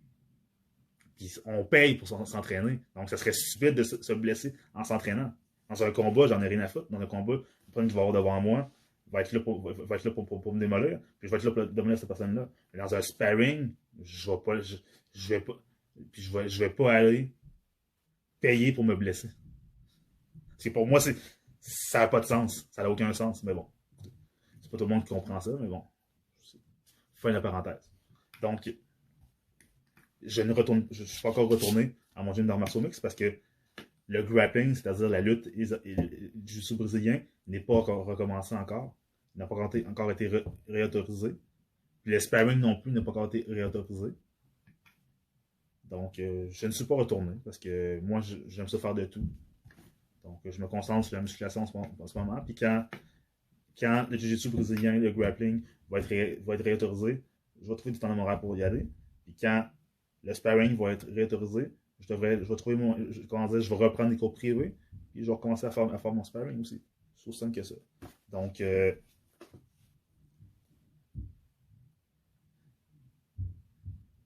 Puis on paye pour s'entraîner. Donc, ça serait stupide de se blesser en s'entraînant. Dans un combat, j'en ai rien à foutre. Dans un combat, le premier qui va avoir devant moi va être là pour me démolir. Puis je vais être là pour démolir cette personne-là. Mais dans un sparring, je vais pas, puis je vais pas aller payer pour me blesser. Parce que pour moi, ça n'a pas de sens. Ça n'a aucun sens. Mais bon, c'est pas tout le monde qui comprend ça, mais bon. Fin de la parenthèse. Donc, je suis pas encore retourné à mon gym d'arts martiaux mix parce que le grappling, c'est-à-dire la lutte et le jiu-jitsu brésilien, n'est pas encore recommencé encore. Il n'a pas encore été réautorisé. Puis le sparring non plus n'a pas encore été réautorisé. Donc, je ne suis pas retourné parce que moi, j'aime ça faire de tout. Donc, je me concentre sur la musculation en ce moment. Puis quand le jiu-jitsu brésilien, le grappling va être réautorisé, je vais trouver du temps moral pour y aller. Puis quand le sparring va être réautorisé, je vais trouver je vais reprendre des cours privés et je vais recommencer à faire mon sparring aussi. C'est aussi simple que ça. Donc,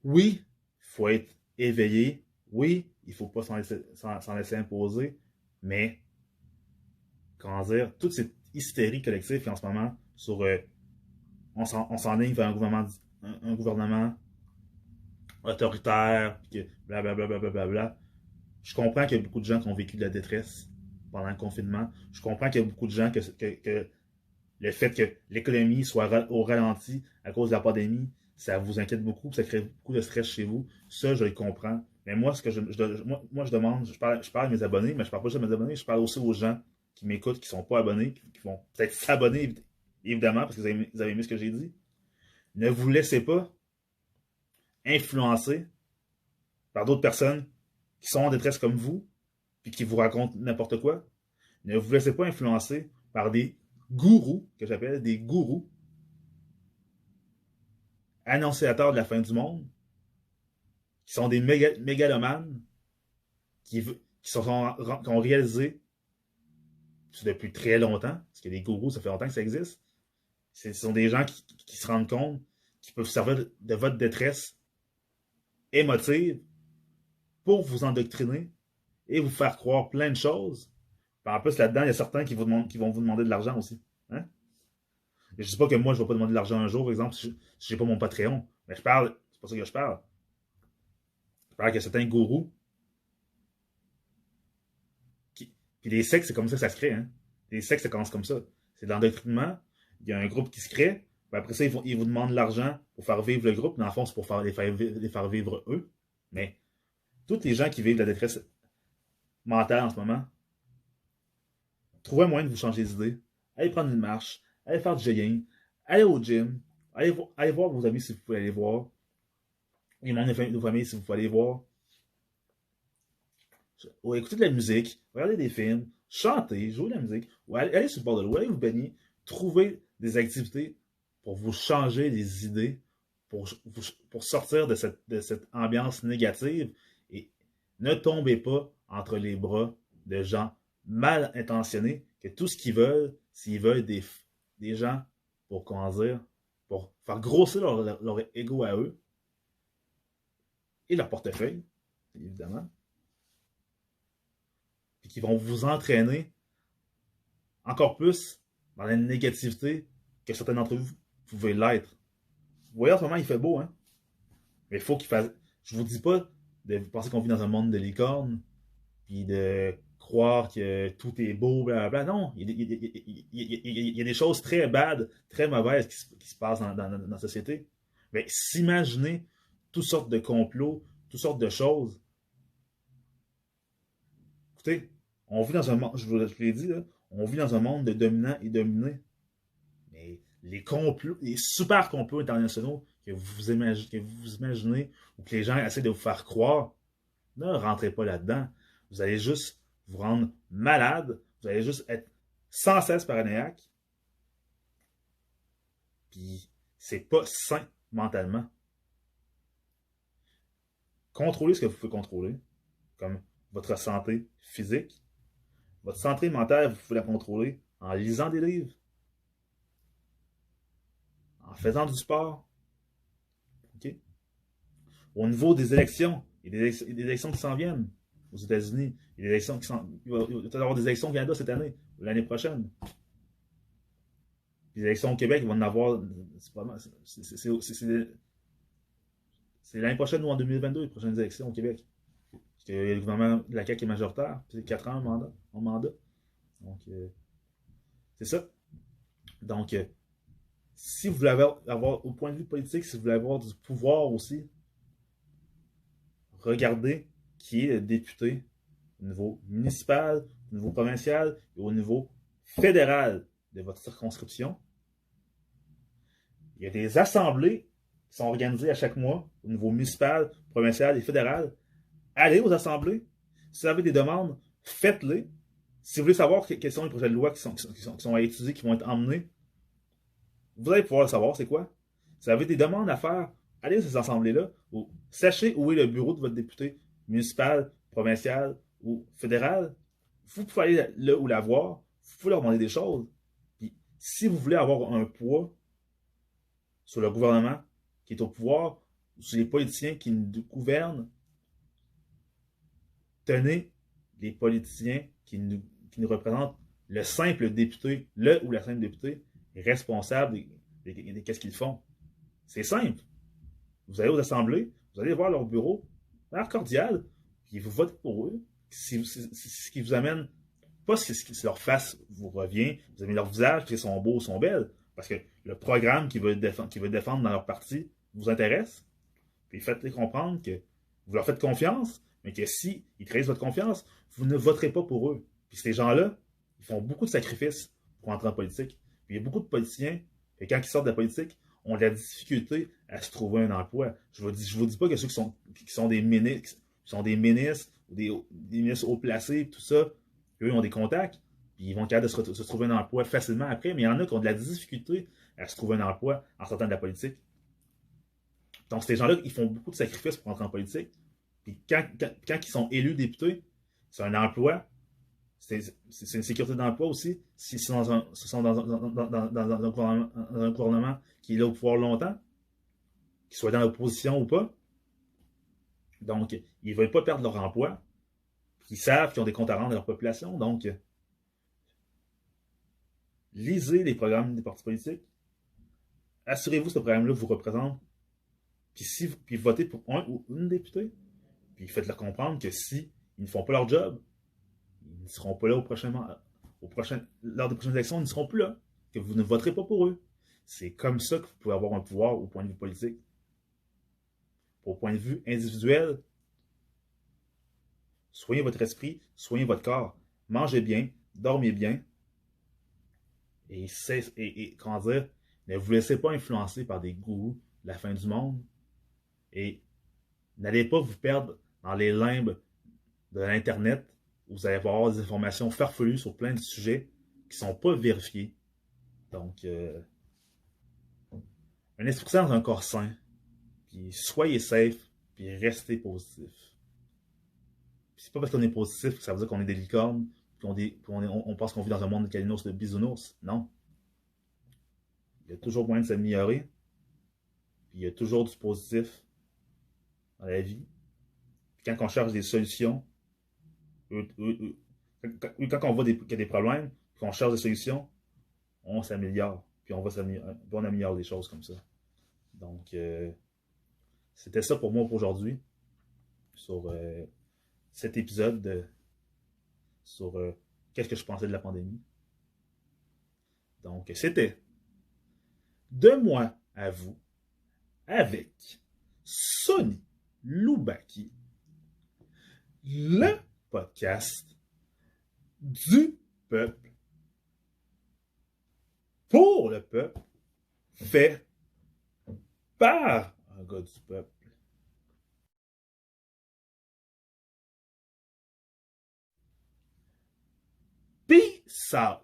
oui, il faut être éveillé. Oui, il ne faut pas s'en laisser imposer. Mais, comment dire, toute cette hystérie collective qui en ce moment sur on s'enligne vers un gouvernement autoritaire, puis que blablabla. Bla, bla, bla, bla. Je comprends qu'il y a beaucoup de gens qui ont vécu de la détresse pendant le confinement. Je comprends qu'il y a beaucoup de gens que le fait que l'économie soit au ralenti à cause de la pandémie, ça vous inquiète beaucoup, ça crée beaucoup de stress chez vous. Ça, je le comprends. Mais moi, ce que moi, je demande, je parle à mes abonnés, mais je parle pas juste à mes abonnés, je parle aussi aux gens qui m'écoutent, qui ne sont pas abonnés, qui vont peut-être s'abonner, évidemment, parce que vous avez aimé ce que j'ai dit. Ne vous laissez pas influencer par d'autres personnes qui sont en détresse comme vous, puis qui vous racontent n'importe quoi. Ne vous laissez pas influencer par des gourous, que j'appelle des gourous, annonciateurs de la fin du monde, qui sont des mégalomanes, qui ont réalisé depuis très longtemps, parce que les gourous, ça fait longtemps que ça existe. Ce sont des gens qui se rendent compte qui peuvent servir de votre détresse émotive pour vous endoctriner et vous faire croire plein de choses. Puis en plus, là-dedans, il y a certains qui vont vous demander de l'argent aussi. Hein? Je ne dis pas que moi, je ne vais pas demander de l'argent un jour, par exemple, si je n'ai pas mon Patreon. Mais je parle, c'est pas ça que je parle. Je parle qu'il y a certains gourous. Puis les sectes, c'est comme ça que ça se crée. Hein? Les sectes, ça commence comme ça. C'est de l'endoctrinement. Il y a un groupe qui se crée. Puis après ça, ils vous demandent de l'argent pour faire vivre le groupe. Dans le fond, c'est pour les faire vivre eux. Mais tous les gens qui vivent la détresse mentale en ce moment, trouvez un moyen de vous changer d'idée. Allez prendre une marche. Allez faire du jogging. Allez au gym. Allez voir vos amis si vous pouvez aller voir. Les membres de vos familles si vous pouvez aller voir. Ou écouter de la musique, regarder des films, chanter, jouer de la musique, ou aller sur le bord de l'eau, aller vous baigner, trouver des activités pour vous changer les idées, pour sortir de cette ambiance négative et ne tombez pas entre les bras de gens mal intentionnés que tout ce qu'ils veulent, s'ils veulent des gens pour, comment dire, pour faire grossir leur ego à eux et leur portefeuille, évidemment, puis qui vont vous entraîner encore plus dans la négativité que certains d'entre vous pouvez l'être. Vous voyez, en ce moment, il fait beau, hein? Mais il faut qu'il fasse. Je vous dis pas de penser qu'on vit dans un monde de licorne, puis de croire que tout est beau, blablabla. Non, il y a des choses très bad, très mauvaises qui se passent dans la société. Mais s'imaginer toutes sortes de complots, toutes sortes de choses. Écoutez, on vit dans un monde, je vous l'ai dit, là, on vit dans un monde de dominants et dominés. Mais les complots, les super complots internationaux que vous imaginez ou que les gens essaient de vous faire croire, ne rentrez pas là-dedans. Vous allez juste vous rendre malade, vous allez juste être sans cesse paranoïaque. Puis c'est pas sain mentalement. Contrôlez ce que vous pouvez contrôler, comme votre santé physique. Votre santé mentale, vous pouvez la contrôler en lisant des livres, en faisant du sport. Okay? Au niveau des élections, il y a des élections qui s'en viennent aux États-Unis. Il va y avoir des élections au Canada cette année, l'année prochaine. Les élections au Québec, ils vont en avoir. C'est l'année prochaine ou en 2022, les prochaines élections au Québec. Parce que le gouvernement de la CAQ est majoritaire, c'est 4 ans en mandat. Donc, c'est ça. Donc, si vous voulez avoir, au point de vue politique, si vous voulez avoir du pouvoir aussi, regardez qui est le député au niveau municipal, au niveau provincial et au niveau fédéral de votre circonscription. Il y a des assemblées qui sont organisées à chaque mois au niveau municipal, provincial et fédéral. Allez aux assemblées. Si vous avez des demandes, faites-les. Si vous voulez savoir quels sont les projets de loi qui sont à étudier, qui vont être emmenés, vous allez pouvoir le savoir, c'est quoi. Si vous avez des demandes à faire, allez à ces assemblées-là. Ou sachez où est le bureau de votre député municipal, provincial ou fédéral. Vous pouvez aller là ou la voir. Vous pouvez leur demander des choses. Puis, si vous voulez avoir un poids sur le gouvernement qui est au pouvoir, ou sur les politiciens qui nous gouvernent, tenez les politiciens qui nous représentent, le simple député, le ou la simple députée, est responsable de qu'est-ce qu'ils font. C'est simple. Vous allez aux assemblées, vous allez voir leur bureau, l'air cordial, puis vous votez pour eux. Ce qui vous amène, pas ce qui leur face vous revient, vous avez leur visage, qu'ils sont beaux, sont belles, parce que le programme qu'ils veulent défendre dans leur parti vous intéresse, puis faites-les comprendre que vous leur faites confiance, mais que si ils trahissent votre confiance, vous ne voterez pas pour eux. Puis ces gens-là, ils font beaucoup de sacrifices pour entrer en politique. Puis il y a beaucoup de politiciens, et quand ils sortent de la politique, ont de la difficulté à se trouver un emploi. Je vous dis pas que ceux qui sont des ministres, ou des ministres haut placés, tout ça, eux ont des contacts, puis ils vont être capables de se trouver un emploi facilement après, mais il y en a qui ont de la difficulté à se trouver un emploi en sortant de la politique. Donc, ces gens-là, ils font beaucoup de sacrifices pour entrer en politique. Puis quand ils sont élus députés, c'est un emploi, c'est une sécurité d'emploi aussi. S'ils sont dans un gouvernement qui est là au pouvoir longtemps, qu'ils soient dans l'opposition ou pas. Donc, ils ne veulent pas perdre leur emploi. Ils savent qu'ils ont des comptes à rendre à leur population. Donc, lisez les programmes des partis politiques. Assurez-vous que ce programme-là vous représente. Puis votez pour un ou une députée. Puis faites-leur comprendre que si ils ne font pas leur job, ils ne seront pas là lors des prochaines élections, ils ne seront plus là. Que vous ne voterez pas pour eux. C'est comme ça que vous pouvez avoir un pouvoir au point de vue politique. Au point de vue individuel, soignez votre esprit, soignez votre corps. Mangez bien, dormez bien. Et comment dire, ne vous laissez pas influencer par des gourous de la fin du monde. Et n'allez pas vous perdre dans les limbes de l'Internet où vous allez avoir des informations farfelues sur plein de sujets qui ne sont pas vérifiés. Donc, un esprit sain dans un corps sain. Puis soyez safe, puis restez positif. Puis c'est pas parce qu'on est positif que ça veut dire qu'on est des licornes, puis on pense qu'on vit dans un monde de calinos de bisounours. Non. Il y a toujours moyen de s'améliorer. Puis il y a toujours du positif dans la vie. Puis quand on cherche des solutions, quand on voit qu'il y a des problèmes, qu'on cherche des solutions, on s'améliore. Puis on améliore des choses comme ça. Donc, c'était ça pour moi pour aujourd'hui. Sur cet épisode sur qu'est-ce que je pensais de la pandémie. Donc, c'était de moi à vous avec Sonny Loubaki, le podcast du peuple, pour le peuple, fait par un gars du peuple. Peace out.